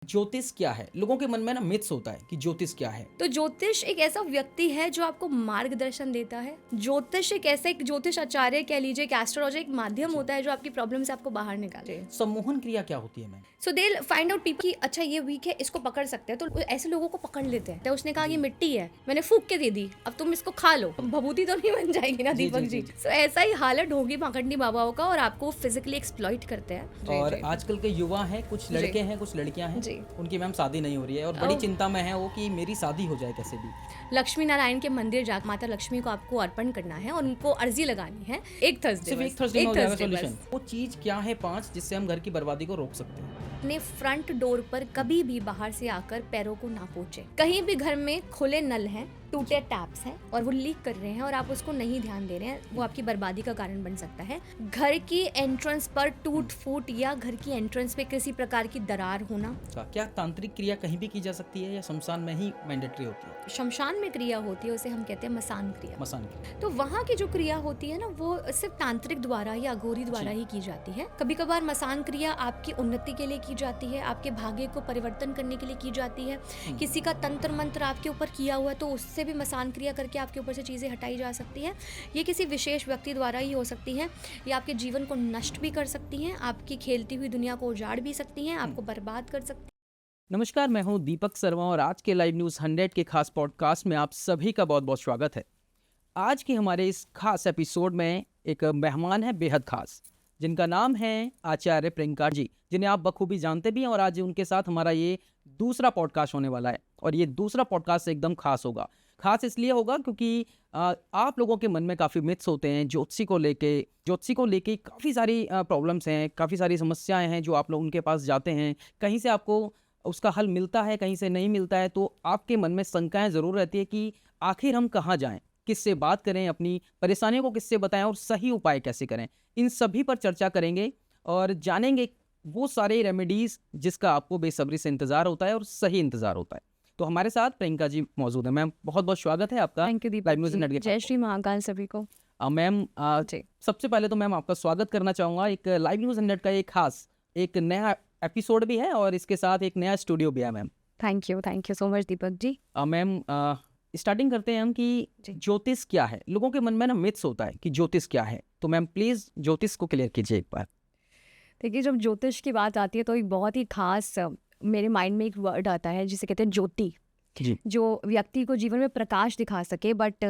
ज्योतिष क्या है? लोगों के मन में ना मिथ्स होता है कि ज्योतिष क्या है। तो ज्योतिष एक ऐसा व्यक्ति है जो आपको मार्गदर्शन देता है। ज्योतिष एक ज्योतिष आचार्य कह लीजिए, एक एस्ट्रोलॉजर एक माध्यम होता है जो आपकी प्रॉब्लम से आपको बाहर निकाले। सम्मोहन क्रिया क्या होती है ma'am? So they find out people कि अच्छा ये वीक है, इसको पकड़ सकते हैं, तो ऐसे लोगों को पकड़ लेते हैं। तो उसने कहा ये मिट्टी है, मैंने फूक के दे दी, अब तुम इसको खा लो, भभूति तो नहीं बन जाएगी ना दीपक जी। सो ऐसा ही हालत होगी माकंडी बाबाओं का, और आपको फिजिकली एक्सप्लॉइट करते हैं। और आजकल के युवा हैं, कुछ लड़के हैं, कुछ लड़कियां हैं, उनकी मैम शादी नहीं हो रही है और बड़ी चिंता में है वो कि मेरी शादी हो जाए कैसे भी। लक्ष्मी नारायण के मंदिर जाकर माता लक्ष्मी को आपको अर्पण करना है और उनको अर्जी लगानी है एक थर्सडे में हो जाएगा सॉल्यूशन। वो चीज क्या है 5 जिससे हम घर की बर्बादी को रोक सकते हैं? अपने फ्रंट डोर पर कभी भी बाहर से आकर पैरों को ना पोंछे। कहीं भी घर में खुले नल हैं, टूटे टैप्स हैं और वो लीक कर रहे हैं और आप उसको नहीं ध्यान दे रहे हैं, वो आपकी बर्बादी का कारण बन सकता है। घर की एंट्रेंस पर टूट फूट या घर की एंट्रेंस पे किसी प्रकार की दरार होना। क्या तांत्रिक क्रिया कहीं भी की जा सकती है या शमशान में ही मैंडेटरी होती है? शमशान में क्रिया होती है, उसे हम कहते हैं मसान क्रिया। मसान क्रिया। तो वहाँ की जो क्रिया होती है ना, वो सिर्फ तांत्रिक द्वारा या अघोरी द्वारा ही की जाती है। कभी कभार मसान क्रिया आपकी उन्नति के लिए की जाती है, आपके भाग्य को परिवर्तन करने के लिए की जाती है। किसी का तंत्र मंत्र आपके ऊपर किया हुआ है तो उससे भी मसान क्रिया करके आपके ऊपर से चीजें हटाई जा सकती है। ये किसी विशेष व्यक्ति द्वारा ही हो सकती है। ये आपके जीवन को नष्ट भी कर सकती हैं, आपकी खेलती हुई दुनिया को उजाड़ भी सकती हैं, आपको बर्बाद कर सकती हैं। नमस्कार, मैं हूं दीपक शर्मा और आज के लाइव न्यूज़ 100 के खास पॉडकास्ट में आप सभी का बहुत बहुत स्वागत है। आज के हमारे इस खास एपिसोड में एक मेहमान है बेहद खास, जिनका नाम है आचार्य प्रियंका जी, जिन्हें आप बखूबी जानते भी हैं। और आज उनके साथ हमारा ये दूसरा पॉडकास्ट होने वाला है और ये दूसरा पॉडकास्ट एकदम खास होगा। खास इसलिए होगा क्योंकि आप लोगों के मन में काफ़ी मिथ्स होते हैं ज्योतिषी को लेके काफ़ी सारी प्रॉब्लम्स हैं, काफ़ी सारी समस्याएं हैं जो आप लोग उनके पास जाते हैं। कहीं से आपको उसका हल मिलता है, कहीं से नहीं मिलता है, तो आपके मन में शंकाएं ज़रूर रहती है कि आखिर हम कहाँ जाएं, किससे बात करें, अपनी परेशानियों को किससे बताएं और सही उपाय कैसे करें। इन सभी पर चर्चा करेंगे और जानेंगे वो सारे रेमेडीज़ जिसका आपको बेसब्री से इंतज़ार होता है और सही इंतज़ार होता है। तो हमारे साथ प्रियंका जी मौजूद है। मैम बहुत बहुत स्वागत है आपका। थैंक यू दीपक। जय श्री महाकाल सभी को। मैम सबसे पहले तो मैम आपका स्वागत करना चाहूँगा। एक लाइव न्यूज़ 100 का एक खास एक नया एपिसोड भी है और इसके साथ एक नया स्टूडियो भी है ma'am. Thank you so much Deepak ji. Ma'am starting करते हैं हम कि ज्योतिष क्या है। लोगों के मन में ना मिथ्स होता है कि ज्योतिष क्या है, तो मैम प्लीज़ ज्योतिष को क्लियर कीजिए एक बार। देखिए, जब ज्योतिष की बात आती है तो एक बहुत ही खास मेरे माइंड में एक वर्ड आता है जिसे कहते हैं ज्योति, जो व्यक्ति को जीवन में प्रकाश दिखा सके। बट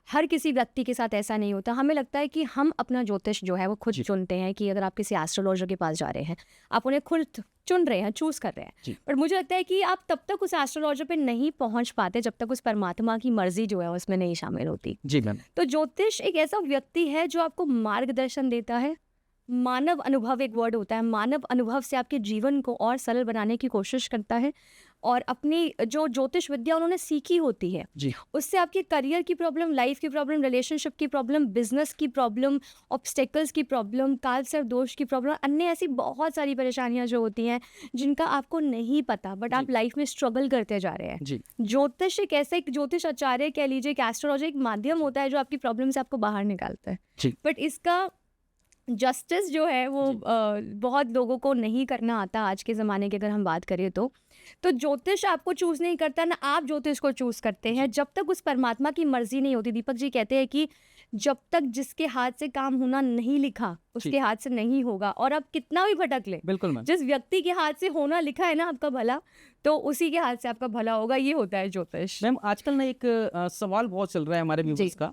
हर किसी व्यक्ति के साथ ऐसा नहीं होता। हमें लगता है कि हम अपना ज्योतिष जो है वो खुद चुनते हैं, कि अगर आप किसी एस्ट्रोलॉजर के पास जा रहे हैं, आप उन्हें खुद चुन रहे हैं, चूज कर रहे हैं। पर मुझे लगता है कि आप तब तक उस एस्ट्रोलॉजर पे नहीं पहुंच पाते जब तक उस परमात्मा की मर्जी जो है उसमें नहीं शामिल होती। जी मैम। तो ज्योतिष एक ऐसा व्यक्ति है जो आपको मार्गदर्शन देता है। मानव अनुभव एक वर्ड होता है, मानव अनुभव से आपके जीवन को और सरल बनाने की कोशिश करता है और अपनी जो ज्योतिष विद्या उन्होंने सीखी होती है उससे आपके करियर की प्रॉब्लम, लाइफ की प्रॉब्लम, रिलेशनशिप की प्रॉब्लम, बिजनेस की प्रॉब्लम, ऑब्स्टेकल्स की प्रॉब्लम, काल सर्प दोष की प्रॉब्लम, अन्य ऐसी बहुत सारी परेशानियां जो होती हैं जिनका आपको नहीं पता बट आप लाइफ में स्ट्रगल करते जा रहे हैं। ज्योतिष एक ऐसा एक ज्योतिष आचार्य कह लीजिए, एक एस्ट्रोलॉजर एक माध्यम होता है जो आपकी प्रॉब्लम से आपको बाहर निकालता है। बट इसका जस्टिस जो है वो बहुत लोगों को नहीं करना आता आज के ज़माने की अगर हम बात करें तो ज्योतिष आपको चूज़ नहीं करता, ना आप ज्योतिष को चूज़ करते हैं जब तक उस परमात्मा की मर्जी नहीं होती। दीपक जी कहते हैं कि जब तक जिसके हाथ से काम होना नहीं लिखा उसके हाथ से नहीं होगा। और आप कितना भी भटक ले, बिल्कुल जिस व्यक्ति के हाथ से होना लिखा है ना आपका भला, तो उसी के हाथ से आपका भला होगा। ये होता है ज्योतिष। मैम आजकल ना एक सवाल बहुत चल रहा है हमारे व्यूअर्स का।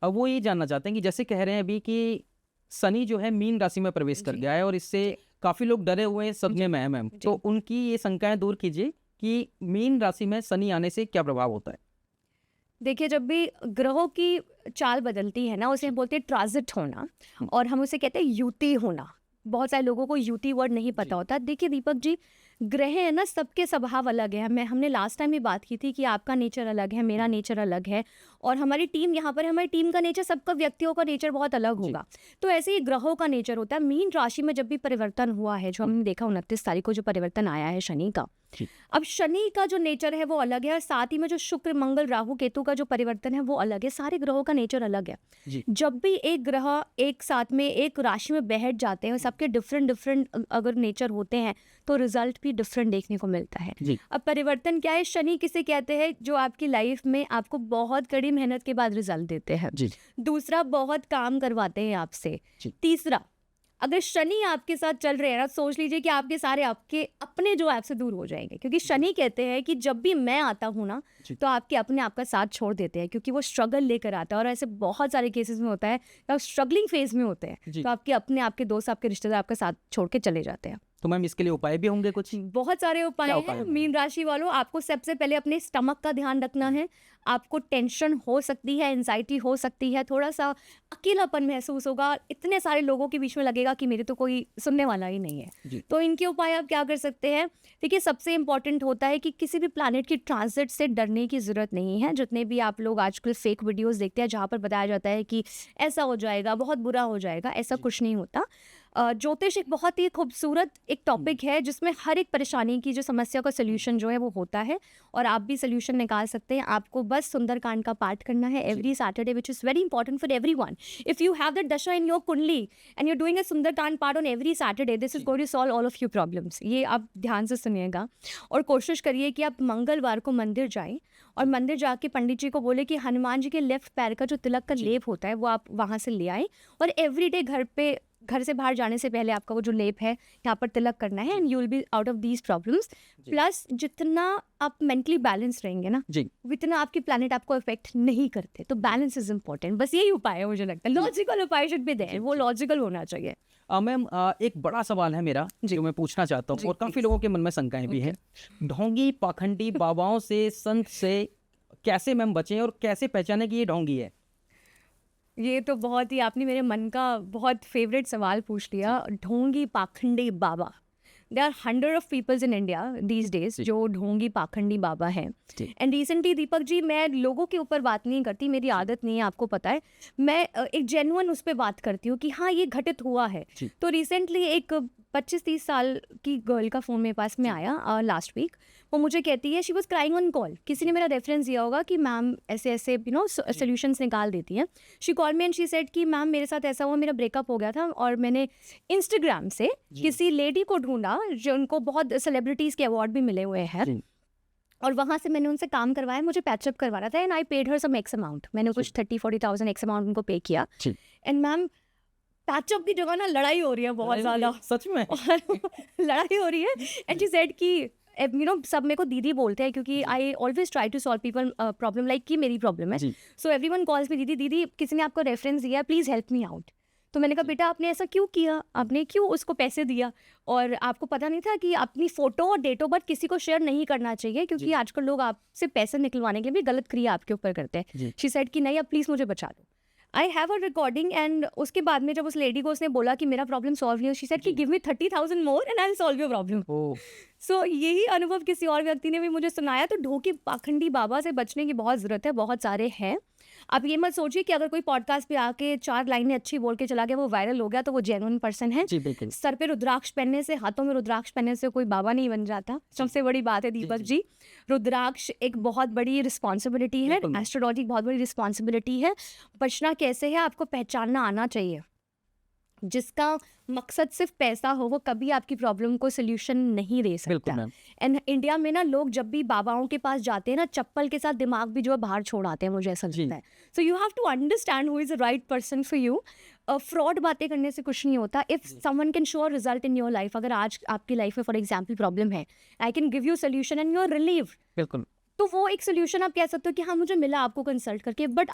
अब वो ये जानना चाहते हैं कि जैसे कह रहे हैं अभी कि शनि जो है मीन राशि में प्रवेश कर गया है और इससे काफी लोग डरे हुए हैं, सदमे में है मैम। तो उनकी ये शंकाएं दूर कीजिए कि मीन राशि में शनि आने से क्या प्रभाव होता है। देखिए, जब भी ग्रहों की चाल बदलती है ना, उसे बोलते हैं ट्रांजिट होना और हम उसे कहते हैं युति होना। बहुत सारे लोगों को युति वर्ड नहीं पता होता। देखिए दीपक जी, ग्रह है ना, सबके स्वभाव अलग है। हमने लास्ट टाइम भी बात की थी कि आपका नेचर अलग है, मेरा नेचर अलग है और हमारी टीम यहाँ पर, हमारी टीम का नेचर, सबका व्यक्तियों का नेचर बहुत अलग होगा। तो ऐसे ही ग्रहों का नेचर होता है। मीन राशि में जब भी परिवर्तन हुआ है, जो हमने देखा 29 तारीख को जो परिवर्तन आया है शनि का, जी। अब शनि का जो नेचर है वो अलग है, और साथ ही में जो शुक्र मंगल राहु केतु का जो परिवर्तन है वो अलग है। सारे ग्रहों का नेचर अलग है। जी। जब भी एक ग्रह एक साथ में एक राशि में बैठ जाते हैं, सबके डिफरेंट डिफरेंट अगर नेचर होते हैं तो रिजल्ट भी डिफरेंट देखने को मिलता है। जी। अब परिवर्तन क्या है? शनि किसे कहते हैं? जो आपकी लाइफ में आपको बहुत कड़ी मेहनत के बाद रिजल्ट देते हैं। जी। दूसरा, बहुत काम करवाते हैं आपसे। जी। तीसरा, अगर शनि आपके साथ चल रहे हैं ना, सोच लीजिए कि आपके सारे आपके अपने जो आपसे दूर हो जाएंगे, क्योंकि शनि कहते हैं कि जब भी मैं आता हूँ ना जी। तो आपके अपने आपका साथ छोड़ देते हैं, क्योंकि वो स्ट्रगल लेकर आता है। और ऐसे बहुत सारे केसेस में होता है कि आप स्ट्रगलिंग फेज में होते हैं जी। तो आपके अपने आपके दोस्त आपके रिश्तेदार आपका साथ छोड़ के चले जाते हैं। तो मैम इसके लिए उपाय भी होंगे कुछ? बहुत सारे उपाय क्या उपाय हैं। हैं? मीन राशि वालों, आपको सबसे पहले अपने स्टमक का ध्यान रखना है। आपको टेंशन हो सकती है, एंजाइटी हो सकती है, थोड़ा सा अकेलापन महसूस होगा, इतने सारे लोगों के बीच में लगेगा कि मेरे तो कोई सुनने वाला ही नहीं है। जी। तो इनके उपाय आप क्या कर सकते हैं? देखिए, सबसे इंपॉर्टेंट होता है कि किसी भी प्लैनेट की ट्रांजिट से डरने की ज़रूरत नहीं है। जितने भी आप लोग आजकल फेक वीडियोस देखते हैं जहाँ पर बताया जाता है कि ऐसा हो जाएगा, बहुत बुरा हो जाएगा, ऐसा जी। कुछ नहीं होता। ज्योतिष एक बहुत ही खूबसूरत एक टॉपिक है जिसमें हर एक परेशानी की जो समस्या का सोल्यूशन जो है वो होता है, और आप भी सोल्यूशन निकाल सकते हैं। आपको बस सुंदरकांड का पाठ करना है every Saturday, which is very important for everyone. If you have that dasha in your kundli and you doing a Sundarkand paath on every Saturday, this is going to solve all of your problems. ये आप ध्यान से सुनिएगा, और कोशिश करिए कि आप मंगलवार को मंदिर जाएं, और मंदिर जाके पंडित जी को बोले कि हनुमान जी के लेफ्ट पैर का जो तिलक का लेप होता है वो आप वहाँ से ले आए, और एवरीडे घर से बाहर जाने से पहले आपका वो जो लेप है यहाँ पर तिलक करना है, and you will be out of these problems. Plus जितना आप मेंटली बैलेंस रहेंगे ना, जी। उतना आपकी प्लैनेट आपको इफेक्ट नहीं करते। तो बैलेंस इज इंपॉर्टेंट। बस यही उपाय है, मुझे लगता है लॉजिकल उपाय शुड बी देयर, वो लॉजिकल होना चाहिए। मैम एक बड़ा सवाल है मेरा जो मैं पूछना चाहता हूँ, जी, और काफ़ी लोगों के मन में शंकाएं भी हैं। ढोंगी पाखंडी बाबाओं से, संत से कैसे मैम बचें, और कैसे पहचाने कि ये ढोंगी है? ये तो बहुत ही आपने मेरे मन का बहुत फेवरेट सवाल पूछ लिया। ढोंगी पाखंडी बाबा, there are 100 of peoples in India these days जो ढोंगी पाखंडी बाबा हैं। जी। एंड रिसेंटली, दीपक जी, मैं लोगों के ऊपर बात नहीं करती, मेरी आदत नहीं है, आपको पता है। मैं एक जेन्युइन उस पर बात करती हूँ कि हाँ ये घटित हुआ है। जी। तो रिसेंटली एक 25-30 साल की गर्ल का फ़ोन मेरे पास में आया लास्ट वीक। वो मुझे कहती है, she was crying on call, किसी ने मेरा रेफरेंस दिया होगा कि मैम ऐसे ऐसे यू नो सोल्यूशंस निकाल देती हैं। She call me and she said कि मैम मेरे साथ ऐसा हुआ, मेरा ब्रेकअप हो गया था, और मैंने इंस्टाग्राम से किसी लेडी को ढूंढा जो उनको बहुत सेलिब्रिटीज़ के अवार्ड भी मिले हुए हैं, जी। और वहाँ से मैंने उनसे काम करवाया, मुझे पैचअप करवाना था, and I paid her some x amount. मैंने कुछ 30-40,000 एक्स अमाउंट उनको पे किया। जी। एंड मैम, पैचअप की जगह ना लड़ाई हो रही है बहुत ज़्यादा, सच में? लड़ाई हो रही है। एंड शी सेड कि यू नो सब मेरे को दीदी बोलते हैं, क्योंकि I always try to solve people problem like कि मेरी प्रॉब्लम है। जी। सो एवरीवन कॉल्स मी दीदी, दीदी किसी ने आपको रेफरेंस दिया है, प्लीज़ हेल्प मी आउट। तो मैंने कहा, बेटा आपने ऐसा क्यों किया, आपने क्यों उसको पैसे दिया, और आपको पता नहीं था कि अपनी फ़ोटो और डेट ऑफ बर्थ किसी को शेयर नहीं करना चाहिए, क्योंकि आजकल लोग आपसे पैसे निकलवाने के लिए भी गलत क्रिया आपके ऊपर करते हैं। शी सेड कि नहीं, अब प्लीज़ मुझे बचा दो। आई हैव अ रिकॉर्डिंग, एंड उसके बाद में जब उस लेडी को उसने बोला कि मेरा प्रॉब्लम सॉल्व नहीं हो, शी सेड कि give me 30,000 more and I will solve your problem. So यही अनुभव किसी और व्यक्ति ने भी मुझे सुनाया। तो ढोंगी पाखंडी बाबा से बचने की बहुत ज़रूरत है, बहुत सारे हैं। आप ये मत सोचिए कि अगर कोई पॉडकास्ट पे आके 4 लाइनें अच्छी बोल के चला गया, वो वायरल हो गया, तो वो जेन्युइन पर्सन है। जी, बिल्कुल। सर पे रुद्राक्ष पहनने से, हाथों में रुद्राक्ष पहनने से कोई बाबा नहीं बन जाता। सबसे बड़ी बात है दीपक जी, रुद्राक्ष एक बहुत बड़ी रिस्पॉन्सिबिलिटी है, बिल्कुल। एस्ट्रोलॉजी बहुत बड़ी रिस्पॉन्सिबिलिटी है। बचना कैसे है, आपको पहचानना आना चाहिए। जिसका मकसद सिर्फ पैसा हो, वो कभी आपकी प्रॉब्लम को सोल्यूशन नहीं दे बिल्कुल सकता। मैम। एंड इंडिया में ना लोग जब भी बाबाओं के पास जाते हैं ना, चप्पल के साथ दिमाग भी जो है बाहर छोड़ आते हैं, मुझे ऐसा जी। लगता है। So you have to understand who is the right person for you. Fraud बातें करने से कुछ नहीं होता। If someone can show result in your life, अगर आज आपकी लाइफ में फॉर एग्जाम्पल प्रॉब्लम है, I can give you solution and you are relieved, बिल्कुल। तो वो एक सोल्यूशन आप कह सकते हो कि हाँ मुझे मिला आपको कंसल्ट करके। But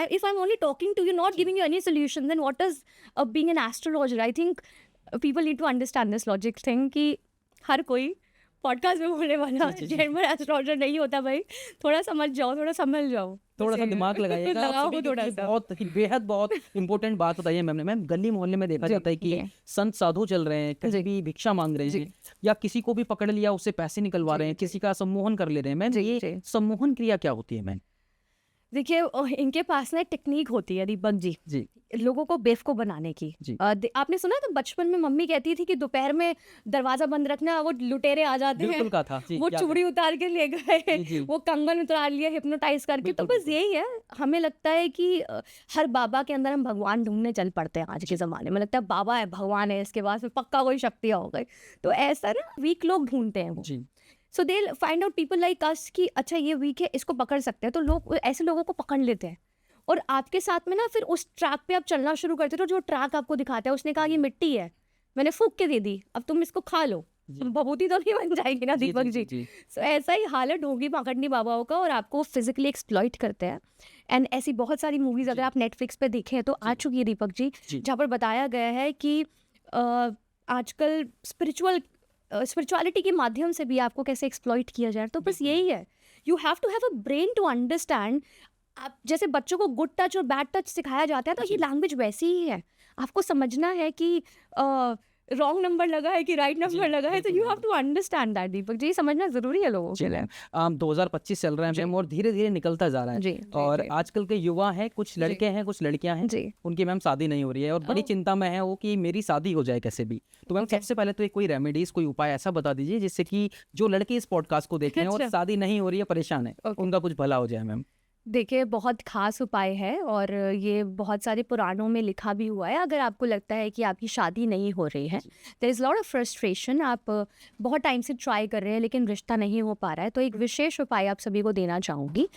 if I'm only talking to you, not giving you any solution, then what is being an astrologer? I think people need to understand this logic thing कि हर कोई पॉडकास्ट में बोलने वाला जेन्युइन एस्ट्रोलॉजर नहीं होता भाई। थोड़ा समझ जाओ, थोड़ा समझ जाओ, थोड़ा सा ऐसे दिमाग लगाइएगा आप लगाओ सभी, थोड़ा क्योंकि सा। बहुत ही बेहद बहुत इंपॉर्टेंट बात बताइए मैम ने। मैम, गली मोहल्ले में देखा जी, जाता है कि जी। संत साधु चल रहे हैं, कहीं जी। भी भिक्षा मांग रहे जी। हैं, या किसी को भी पकड़ लिया उससे पैसे निकलवा रहे हैं, किसी का सम्मोहन कर ले रहे हैं। मैम, जी, ये जी। सम्मोहन क्रिया क्या होती है मैम? देखिए इनके पास ना एक टेक्निक होती है दीपक जी, जी लोगों को बेवकूफ बनाने की। जी आपने सुना है तो बचपन में मम्मी कहती थी कि दोपहर में दरवाजा बंद रखना, वो लुटेरे आ जाते हैं, बिल्कुल कहा था जी, वो याद है। चूड़ी उतार के ले गए, जी जी वो कंगन उतार लिया हिप्नोटाइज करके। तो बिल्कुल बस बिल्कुल यही है, हमें लगता है कि हर बाबा के अंदर हम भगवान ढूंढने चल पड़ते हैं आज के ज़माने में। लगता है बाबा है, भगवान है, इसके बाद फिर पक्का कोई शक्तियाँ हो गई। तो ऐसा ना वीक लोग ढूंढते हैं वो। जी so they find out people like us कि अच्छा ये वीक है, इसको पकड़ सकते हैं, तो लोग ऐसे लोगों को पकड़ लेते हैं। और आपके साथ में ना फिर उस ट्रैक पे आप चलना शुरू करते हो, जो ट्रैक आपको दिखाता है। उसने कहा ये मिट्टी है, मैंने फूंक के दे दी, अब तुम इसको खा लो, जी भभूति तो नहीं बन जाएगी ना जी दीपक जी जी। जी सो ऐसा ही हाल है ढोंगी पकड़नी बाबाओं का, और आपको फिजिकली एक्सप्लॉइट करते हैं। एंड ऐसी बहुत सारी मूवीज अगर जी आप नेटफ्लिक्स पे देखें तो आ जी चुकी है दीपक जी, जी जहाँ पर बताया गया है कि आजकल स्पिरिचुअलिटी के माध्यम से भी आपको कैसे एक्सप्लॉइट किया जाए। तो बस बिल्कुल। यही है, you have to have a brain to understand. आप जैसे बच्चों को गुड टच और बैड टच सिखाया जाता है, तो ये जी लैंग्वेज वैसी ही है। आपको समझना है कि रॉन्ग नंबर लगा है कि राइट जी नंबर लगा है, तो बिल्कुल यू हैव बिल्कुल to understand that Deepak ji. समझना जरूरी है लोगों जी के लिए। मैम 2025 चल रहा है जी मैम और धीरे धीरे निकलता जा रहा है जी जी और जी आजकल के युवा हैं, कुछ जी लड़के हैं, कुछ लड़कियां हैं, जी उनकी मैम शादी नहीं हो रही है और बड़ी ओह, चिंता में है वो कि मेरी शादी हो जाए कैसे भी। तो मैम ओके सबसे पहले तो एक कोई रेमेडीज, कोई उपाय ऐसा बता दीजिए जिससे कि जो लड़के इस पॉडकास्ट को देख रहे हैं और अच्छा शादी नहीं हो रही है, परेशान है, ओके। उनका कुछ भला हो जाए मैम। देखिए बहुत खास उपाय है, और ये बहुत सारे पुराणों में लिखा भी हुआ है। अगर आपको लगता है कि आपकी शादी नहीं हो रही है, जी there is lot of frustration, आप बहुत टाइम से ट्राई कर रहे हैं लेकिन रिश्ता नहीं हो पा रहा है, तो एक विशेष उपाय आप सभी को देना चाहूँगी।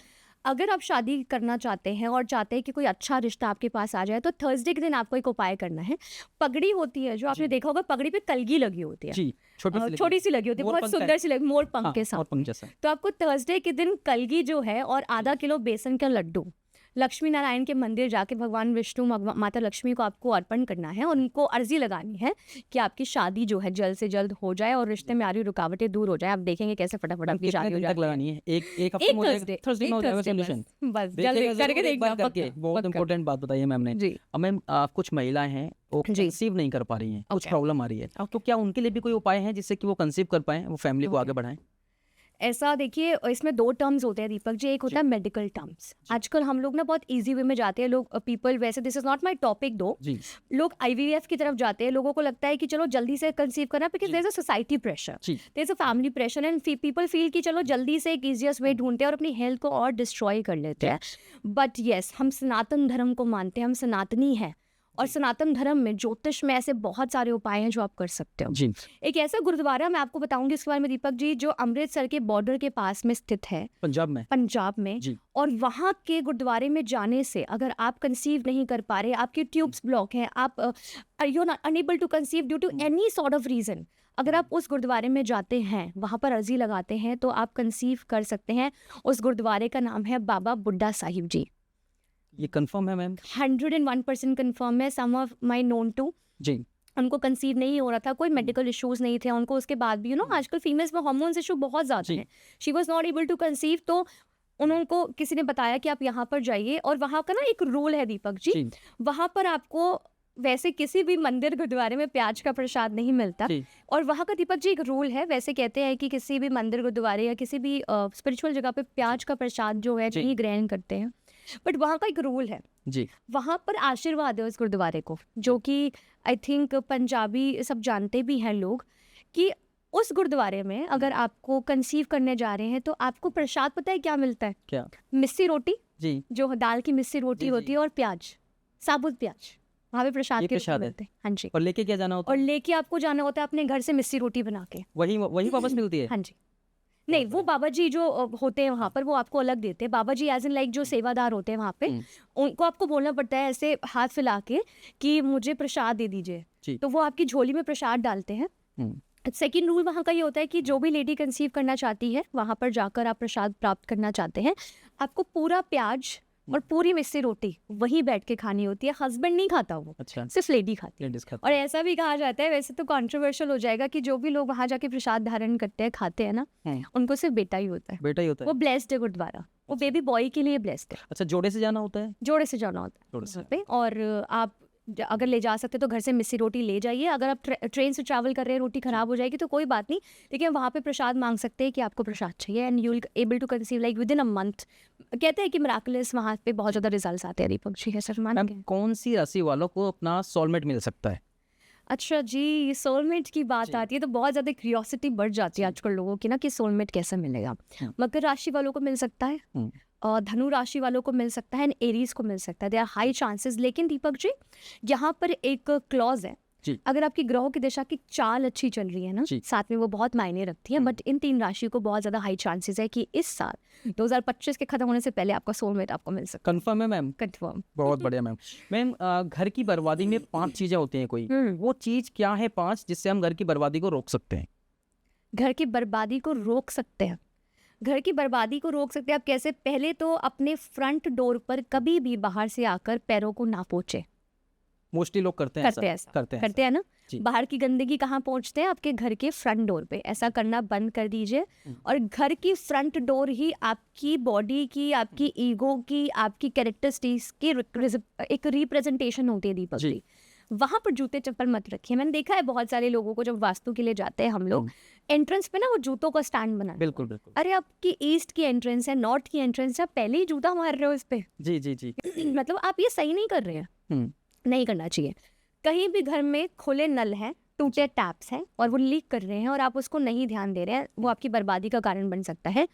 अगर आप शादी करना चाहते हैं और चाहते हैं कि कोई अच्छा रिश्ता आपके पास आ जाए, तो थर्सडे के दिन आपको एक उपाय करना है। पगड़ी होती है जो आपने जी देखा होगा, पगड़ी पे कलगी लगी होती है, जी छोटी सी छोटी सी लगी होती है, मोर बहुत पंख सुंदर सी लगी, मोर पंख हाँ के और साथ पंख में। जैसा तो आपको थर्सडे के दिन कलगी जो है और आधा किलो बेसन का लड्डू लक्ष्मी नारायण के मंदिर जाके भगवान विष्णु माता लक्ष्मी को आपको अर्पण करना है, और उनको अर्जी लगानी है कि आपकी शादी जो है जल्द से जल्द हो जाए और रिश्ते में आ रही रुकावटें दूर हो जाए। आप देखेंगे कैसे फटाफट मैम आपकी कितने शादी हो दिन तक जाती है। लगानी है? एक हफ्ते एक में हो थर्सडे, जाएगा? थर्सडे में एक हो जाएगा थर्सडे बस, सोल्यूशन? बस जल्द देखिएगा करके जरूर एक बार देखना करके, पक्का बहुत पक्का। इंपॉर्टेंट बात बताई है मैम ने। जी अब मैम कुछ महिलाएं हैं वो जी कंसीव नहीं कर पा रही हैं, कुछ ओके प्रॉब्लम आ रही है, तो ओके क्या उनके लिए भी कोई उपाय है जिससे कि वो कंसीव कर पाएं, वो फैमिली को ओके। आगे बढ़ाएं? ऐसा देखिए, इसमें दो टर्म्स होते हैं दीपक जी, एक होता जी है मेडिकल टर्म्स। जी आजकल हम लोग ना बहुत इजी वे में जाते हैं, लोग पीपल, वैसे this is not my topic दो, जी लोग आईवीएफ की तरफ जाते हैं। लोगों को लगता है कि चलो जल्दी से कंसीव करना, बिकॉज जी there is a society pressure, जी there is a family pressure, and people feel कि चलो जल्दी से एक इजिएस्ट वे ढूंढते हैं और अपनी हेल्थ को और डिस्ट्रॉय कर लेते जी हैं। बट येस, हम सनातन धर्म को मानते हैं, हम सनातनी हैं, और जी सनातन धर्म में ज्योतिष में ऐसे बहुत सारे उपाय हैं जो आप कर सकते हो। जी एक ऐसा गुरुद्वारा मैं आपको बताऊंगी इसके बारे में दीपक जी, जो अमृतसर के बॉर्डर के पास में स्थित है, पंजाब में। पंजाब में। जी और वहाँ के गुरुद्वारे में जाने से अगर आप कंसीव नहीं कर पा रहे, आपकी ट्यूब्स ब्लॉक हैं, आप you not unable to conceive due to any sort of reason, अगर आप उस गुरुद्वारे में जाते हैं, वहाँ पर अर्जी लगाते हैं, तो आप कंसीव कर सकते हैं। उस गुरुद्वारे का नाम है बाबा बुड्ढा साहिब जी। ये कंफर्म है मैम? 101% कन्फर्म है। सम ऑफ माई नोन टू, जी उनको कंसीव नहीं हो रहा था, कोई मेडिकल इश्यूज नहीं थे उनको, उसके बाद भी आजकल फीमेल्स में हार्मोन्स इशू बहुत ज़्यादा जी है, she was not able to conceive. तो उनको किसी ने बताया कि आप यहाँ पर जाइए, और वहाँ का ना एक रूल है दीपक जी, जी वहाँ पर आपको वैसे किसी भी मंदिर गुरुद्वारे में प्याज का प्रसाद नहीं मिलता। जी और वहाँ का दीपक जी एक रूल है, वैसे कहते हैं कि किसी भी मंदिर गुरुद्वारे या किसी भी स्पिरिचुअल जगह पे प्याज का प्रसाद जो है जी नहीं ग्रहण करते हैं, बट वहाँ का एक रूल है, जी वहाँ पर आशीर्वाद है उस गुरुद्वारे को, जो कि आई थिंक पंजाबी सब जानते भी हैं लोग, कि उस गुरुद्वारे में अगर आपको कंसीव करने जा रहे हैं तो आपको प्रसाद पता है क्या मिलता है? क्या? मिस्सी रोटी, जी जो दाल की मिस्सी रोटी जी होती जी है, और प्याज, साबुत प्याज, वहाँ पे प्रसाद ये के रूप में प्रसाद है मिलते हैं। हाँ जी, और लेके क्या जाना होता और है? लेके आपको जाना होता है अपने घर से मिस्सी रोटी बना के। वही वही वापस मिलती है? हाँ जी, नहीं बहुत वो बढ़िया। बाबा जी जो होते हैं वहाँ पर, वो आपको अलग देते हैं। बाबा जी एज इन लाइक जो सेवादार होते हैं वहाँ पे, उनको आपको बोलना पड़ता है ऐसे हाथ फैला के कि मुझे प्रसाद दे दीजिए, जी तो वो आपकी झोली में प्रसाद डालते हैं। सेकेंड रूल वहाँ का ये होता है कि जो भी लेडी कंसीव करना चाहती है, वहाँ पर जाकर आप प्रसाद प्राप्त करना चाहते हैं, आपको पूरा प्याज और पूरी मिस्सी रोटी वहीं बैठ के खानी होती है। हस्बैंड नहीं खाता, वो अच्छा सिर्फ लेडी खाती है। लेडीज खाते और ऐसा भी कहा जाता है, वैसे तो कंट्रोवर्शियल हो जाएगा, कि जो भी लोग वहाँ जाके प्रसाद धारण करते हैं, खाते हैं ना, हैं। उनको सिर्फ बेटा ही होता है। बेटा ही होता वो है? ब्लेस्ड है गुरुद्वारा, वो बेबी बॉय के लिए ब्लेस्ड है। अच्छा जोड़े से जाना होता है? जोड़े से जाना होता है जोड़े से वहाँ पे। और आप अगर ले जा सकते तो घर से मिस्सी रोटी ले जाइए। अगर आप ट्रेन से ट्रैवल कर रहे हैं, रोटी खराब हो जाएगी तो कोई बात नहीं, लेकिन वहाँ पे प्रसाद मांग सकते हैं कि आपको प्रसाद चाहिए, and you will able to conceive like within a month. कहते हैं कि मिराकुलस वहाँ पे बहुत ज़्यादा रिजल्ट्स आते हैं दीपक जी, ऐसा मानते मैम हैं। कौन सी राशि वालों को अपना सोलमेट मिल सकता है? अच्छा जी, सोलमेट की बात जी। आती है तो बहुत ज़्यादा क्यूरियोसिटी बढ़ जाती है जी। आजकल लोगों की ना कि सोलमेट कैसे मिलेगा। मकर राशि वालों को मिल सकता है, हम्म, और धनु राशि वालों को मिल सकता है, एंड एरीज को मिल सकता है। They are high chances. लेकिन दीपक जी, यहाँ पर एक क्लॉज है। जी। अगर आपकी ग्रहों की दिशा की चाल अच्छी चल रही है ना, जी। साथ में वो बहुत मायने रखती है। बट इन 3 राशि को बहुत ज़्यादा हाई चांसेस है कि इस साल 2025 के खत्म होने से पहले आपका सोलमेट आपको मिल सकता कंफर्म है मैम? है। कंफर्म। बहुत बढ़िया मैम। मैम घर की बर्बादी में 5 चीजें होती हैं कोई, वो चीज क्या है 5 जिससे हम घर की बर्बादी को रोक सकते हैं? घर की बर्बादी को रोक सकते हैं। घर की बर्बादी को रोक सकते हैं आप कैसे? पहले तो अपने फ्रंट डोर पर कभी भी बाहर से आकर पैरों को ना पोंछे। मोस्टली लोग करते हैं करते हैं ऐसा, करते हैं करते हैं ना। जी। बाहर की गंदगी कहाँ पहुंचते हैं? आपके घर के फ्रंट डोर पे। ऐसा करना बंद कर दीजिए। और घर की फ्रंट डोर ही आपकी बॉडी की, आपकी ईगो की, आपकी कैरेक्टरिस्टिक्स की एक रिप्रेजेंटेशन होती है दीपक जी। जी। वहां पर जूते चप्पल मत रखिए। मैंने देखा है बहुत सारे लोगों को, जब वास्तु के लिए जाते हैं हम लोग, एंट्रेंस पे ना वो जूतों का स्टैंड बना। बिल्कुल बिल्कुल। अरे आपकी ईस्ट की एंट्रेंस है, नॉर्थ की एंट्रेंस है, आप पहले ही जूता मार रहे हो इस पे। जी जी जी। मतलब आप ये सही नहीं कर रहे हैं। हम्म, नहीं करना चाहिए। कहीं भी घर में खुले नल हैं, टूटे टैप्स हैं और वो लीक कर रहे हैं और आप उसको नहीं ध्यान दे रहे हैं, वो आपकी बर्बादी का कारण बन सकता है।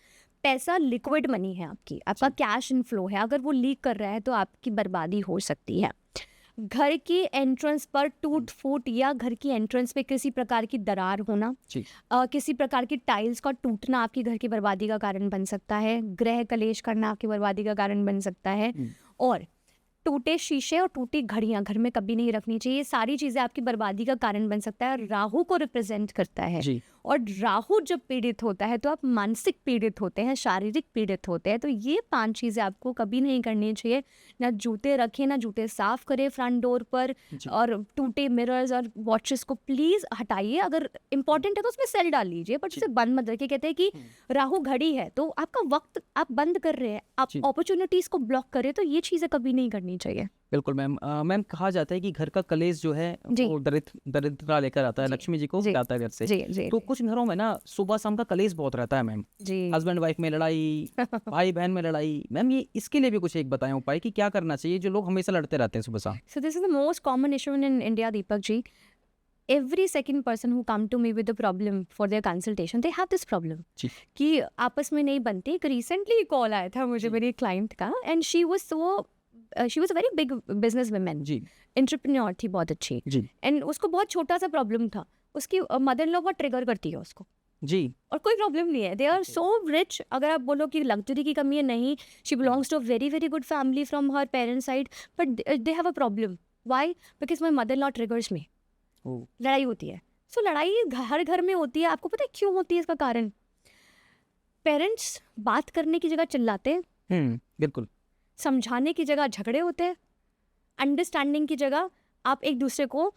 पैसा लिक्विड मनी है आपकी, आपका कैश इनफ्लो है, अगर वो लीक कर रहा है तो आपकी बर्बादी हो सकती है। घर की एंट्रेंस पर टूट फूट या घर की एंट्रेंस पे किसी प्रकार की दरार होना, जी। किसी प्रकार की टाइल्स का टूटना आपकी घर की बर्बादी का कारण बन सकता है। ग्रह कलेश करना आपकी बर्बादी का कारण बन सकता है। और टूटे शीशे और टूटी घड़ियां घर में कभी नहीं रखनी चाहिए। ये सारी चीजें आपकी बर्बादी का कारण बन सकता है। राहु को रिप्रेजेंट करता है। जी। और राहु जब पीड़ित होता है तो आप मानसिक पीड़ित होते हैं, शारीरिक पीड़ित होते हैं। तो ये 5 चीजें आपको कभी नहीं करनी चाहिए। ना जूते रखें, ना जूते साफ करें फ्रंट डोर पर। जी। और टूटे मिरर्स और वॉचेस को प्लीज हटाइए। अगर इंपॉर्टेंट है तो उसमें सेल डाल लीजिए, बट जी। उसे बंद मत रखिए। कहते हैं कि राहु घड़ी है, तो आपका वक्त आप बंद कर रहे हैं, आप जी। अपॉर्चुनिटीज को ब्लॉक करें, तो ये चीजें कभी नहीं करनी चाहिए। बिल्कुल मैम। मैम कहा जाता है कि घर का कलेश जो है जी। वो दरिद्रता लेकर आता है, जी। लक्ष्मी जी को जी। लाता है घर से। जी जी तो कुछ घरों में ना सुबह शाम का कलेश बहुत रहता है मैम। जी। हस्बैंड वाइफ में लड़ाई, भाई बहन में लड़ाई। मैम ये इसके लिए भी कुछ एक बताएं उपाय कि क्या करना चाहिए जो लोग हमेशा लड़ते रहते हैं सुबह शाम? So this is the most common issue in India, Deepak ji. Every second person who come to me with a problem for their consultation, they have this problem. जी। कि आपस में नहीं बनती। एक रिसेंटली कॉल आया था मुझे मेरी क्लाइंट का, and she was a very big business women, जी। एंटरप्रेन्योर थी बहुत अच्छी। जी। एंड उसको बहुत छोटा सा प्रॉब्लम था। उसकी मदर इन लॉ बहुत ट्रिगर करती है उसको, जी। और कोई प्रॉब्लम नहीं है। They are so rich. अगर आप बोलो कि लग्जरी की कमी है, नहीं। She belongs to a very very good family from her parents side, but they have a problem. Why? Because my mother law triggers me. ओ, लड़ाई होती है। सो लड़ाई हर घर में होती है। आपको पता है क्यों होती है? इसका कारण, पेरेंट्स बात करने की जगह चिल्लाते हैं, बिल्कुल। समझाने की जगह झगड़े होते हैं, अंडरस्टैंडिंग की जगह आप एक दूसरे को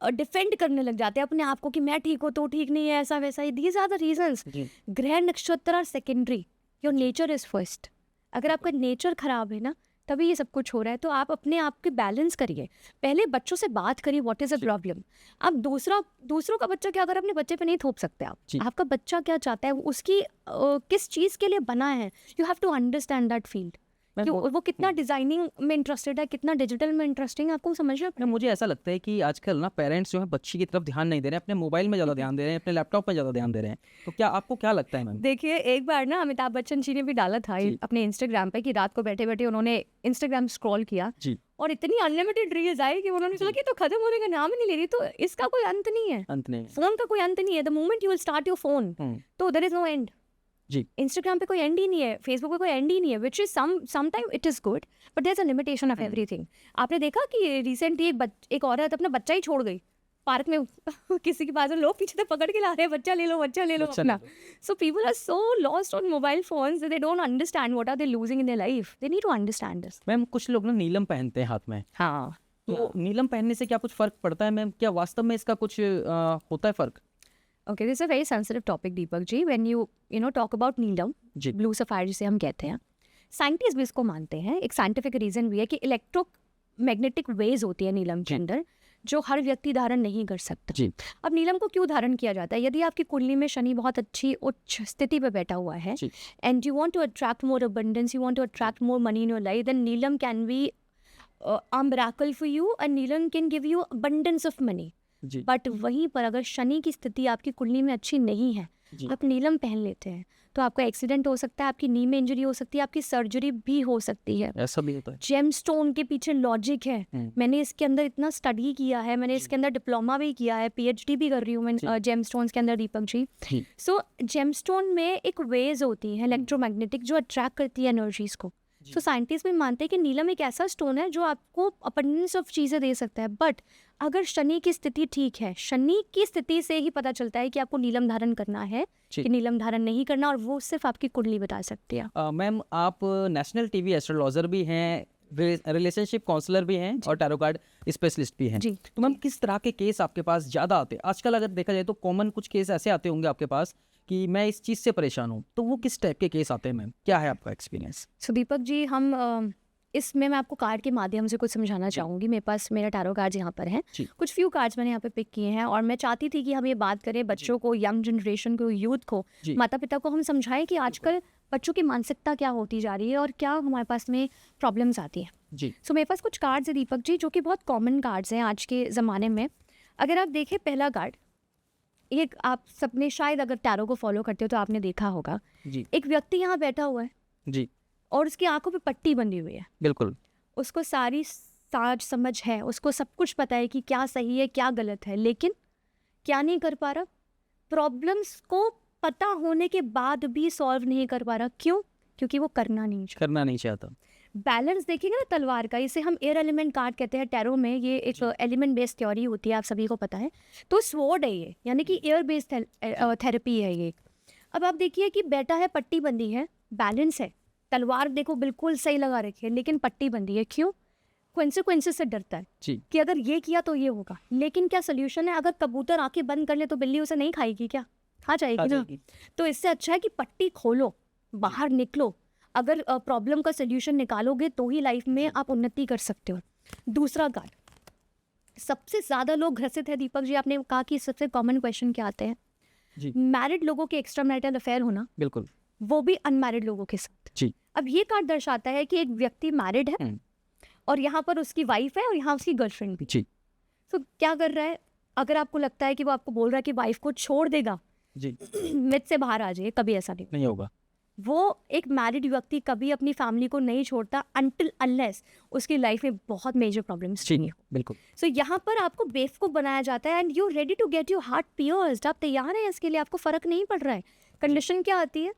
डिफेंड करने लग जाते हैं अपने आप को कि मैं ठीक हूँ तो ठीक नहीं है, ऐसा वैसा। These are the reasons. जी। Graha nakshatra are secondary, your nature is first. अगर आपका नेचर खराब है ना, तभी ये सब कुछ हो रहा है। तो आप अपने आप के बैलेंस करिए। पहले बच्चों से बात करिए, व्हाट इज अ जी। प्रॉब्लम। आप दूसरों का बच्चा क्या, अगर अपने बच्चे पे नहीं थोप सकते आप। जी। आपका बच्चा क्या चाहता है, उसकी किस चीज़ के लिए बना है, you have to understand that field. Ma'am, कि वो कितना डिजाइनिंग में इंटरेस्टेड है, कितना डिजिटल में इंटरेस्टिंग है, आपको समझना मैम, मुझे ऐसा लगता है कि आजकल ना पेरेंट्स जो है बच्चे की तरफ ध्यान नहीं दे रहे हैं, अपने मोबाइल में ज़्यादा ध्यान दे रहे हैं, अपने लैपटॉप में ज़्यादा ध्यान दे रहे हैं। तो क्या आपको क्या लगता है मैम? देखिए, एक बार ना अमिताभ बच्चन जी ने भी डाला था जी। अपने इंस्टाग्राम पे कि रात को बैठे बैठे उन्होंने इंस्टाग्राम स्क्रॉल किया जी। और इतनी अनलिमिटेड रील्स आई कि उन्होंने सोचा कि तो खत्म होने का नाम ही नहीं ले रही। तो इसका कोई अंत नहीं है, अंत नहीं। फोन का कोई अंत नहीं है। The moment you will start your phone, तो देयर इज नो एंड। जी। इंस्टाग्राम पे कोई एंड ही नहीं है, फेसबुक पे कोई एंड ही नहीं है, which is sometime it is good, but there is a limitation of everything. आपने देखा कि रिसेंटली एक औरत अपना बच्चा ही छोड़ गई पार्क में किसी के पास, लोग पीछे से पकड़ के ला रहे हैं, बच्चा ले लो बच्चा अपना। ले so people are so lost on mobile phones, they don't understand what are they losing in their life. They need to understand this. Ma'am कुछ लोग ना नीलम पहनते हैं हाथ में, हाँ, तो नीलम पहनने से क्या कुछ फर्क पड़ता है मैम? क्या वास्तव में इसका कुछ होता है फर्क? Okay, this is a very sensitive topic Deepak ji. When you talk about neelam, जी। ब्लू सफायर जिसे हम कहते हैं, साइंटिस्ट भी इसको मानते हैं। एक साइंटिफिक रीजन भी है कि इलेक्ट्रोमैग्नेटिक वेज होती है नीलम के जी। अंदर, जो हर व्यक्ति धारण नहीं कर सकता। जी। अब नीलम को क्यों धारण किया जाता है? यदि आपकी कुंडली में शनि बहुत अच्छी उच्च स्थिति पे बैठा हुआ है जी। And you want to attract more abundance, you want to attract more money in your life, then Neelam can be a miracle for you and Neelam can give you abundance of money। जी। बट वहीं पर अगर शनि की स्थिति आपकी कुंडली में अच्छी नहीं है, जी। आप नीलम पहन लेते हैं तो आपका एक्सीडेंट हो सकता है, आपकी नी में इंजरी हो सकती है, आपकी सर्जरी भी हो सकती है। ऐसा भी होता है। जेमस्टोन के पीछे लॉजिक है। मैंने इसके अंदर इतना स्टडी किया है, मैंने इसके अंदर डिप्लोमा भी किया है, पीएचडी भी कर रही हूँ मैं जेमस्टोन्स के अंदर, दीपक जी। सो जेमस्टोन में एक वेज होती है इलेक्ट्रोमैग्नेटिक जो अट्रैक्ट करती है एनर्जीज को। तो साइंटिस्ट भी मानते हैं कि नीलम एक ऐसा स्टोन है जो आपको अबंडेंस ऑफ चीज़ें दे सकता है। बट अगर शनि की स्थिति ठीक है, शनि की स्थिति से ही पता चलता है कि आपको नीलम धारण करना है कि नीलम धारण नहीं करना, और वो सिर्फ आपकी कुंडली बता सकती है। मैम, आप नेशनल टीवी एस्ट्रोलॉजर भी हैं, रिलेशनशिप काउंसलर भी हैं और टैरो कार्ड स्पेशलिस्ट भी हैं। जी। तो मैम, किस तरह के केस आपके पास ज़्यादा आते हैं आजकल? अगर देखा जाए तो कॉमन कुछ केस ऐसे आते होंगे आपके पास कि मैं इस चीज़ से परेशान हूँ, तो वो किस टाइप के केस आते हैं मैम? क्या है आपका एक्सपीरियंस? सो दीपक जी, हम इसमें मैं आपको कार्ड के माध्यम से कुछ समझाना चाहूँगी। मेरे पास मेरा टैरो कार्ड यहाँ पर है, कुछ फ्यू कार्ड्स मैंने यहाँ पे पिक किए हैं, और मैं चाहती थी कि हम ये बात करें बच्चों को, यंग जनरेशन को, यूथ को, माता पिता को हम समझाएं कि आजकल बच्चों की मानसिकता क्या होती जा रही है और क्या हमारे पास में प्रॉब्लम्स आती हैं। जी। सो मेरे पास कुछ कार्ड्स है दीपक जी जो कि बहुत कॉमन कार्ड्स हैं आज के ज़माने में। अगर आप देखें पहला कार्ड, ये आप सबने शायद अगर टैरो को फॉलो करते हो तो आपने देखा होगा। जी। एक व्यक्ति यहाँ बैठा हुआ है जी। और उसकी आंखों पे पट्टी बंधी हुई है। बिल्कुल। उसको सारी साज समझ है, उसको सब कुछ पता है कि क्या सही है क्या गलत है, लेकिन क्या नहीं कर पा रहा? प्रॉब्लम्स को पता होने के बाद भी सॉल्व नहीं कर पा रहा। क्यों? क्योंकि वो करना नहीं चाहता। बैलेंस देखेंगे ना तलवार का, इसे हम एयर एलिमेंट कार्ड कहते हैं टैरो में। ये एक एलिमेंट बेस्ड थ्योरी होती है, आप सभी को पता है। तो स्वॉर्ड है ये, यानी कि एयर बेस्ड थेरेपी है ये। अब आप देखिए कि बैठा है, पट्टी बंदी है, बैलेंस है, तलवार देखो बिल्कुल सही लगा रखी है, लेकिन पट्टी बंदी है। क्यों? कॉन्सिक्वेंसेस से डरता है कि अगर ये किया तो ये होगा। लेकिन क्या सोल्यूशन है? अगर कबूतर आंखें बंद कर ले तो बिल्ली उसे नहीं खाएगी क्या? खा जाएगी ना। तो इससे अच्छा है कि पट्टी खोलो, बाहर निकलो। अगर प्रॉब्लम का सोल्यूशन निकालोगे तो ही लाइफ में आप उन्नति कर सकते हो। दूसरा कार्ड, सबसे ज्यादा लोग ग्रसित है दीपक जी, आपने कहा कि सबसे कॉमन क्वेश्चन क्या आते हैं? मैरिड लोगों के एक्स्ट्रा मैरिटल अफेयर होना। बिल्कुल। वो भी अनमैरिड लोगों के साथ। जी। अब ये कार्ड दर्शाता है कि एक व्यक्ति मैरिड है और यहाँ पर उसकी वाइफ है और यहाँ उसकी गर्लफ्रेंड भी। जी। तो क्या कर रहा है? अगर आपको लगता है कि वो आपको बोल रहा है कि वाइफ को छोड़ देगा, जी, मिथ से बाहर आ जाइए, कभी ऐसा नहीं होगा। वो एक मैरिड व्यक्ति कभी अपनी फैमिली को नहीं छोड़ता अनटिल अनलेस उसकी लाइफ में बहुत मेजर प्रॉब्लम्स नहीं हो। बिल्कुल। सो यहाँ पर आपको बेवकूफ बनाया जाता है and you ready to get your heart pierced. आप तैयार हैं इसके लिए, आपको फर्क नहीं पड़ रहा है। कंडीशन क्या आती है?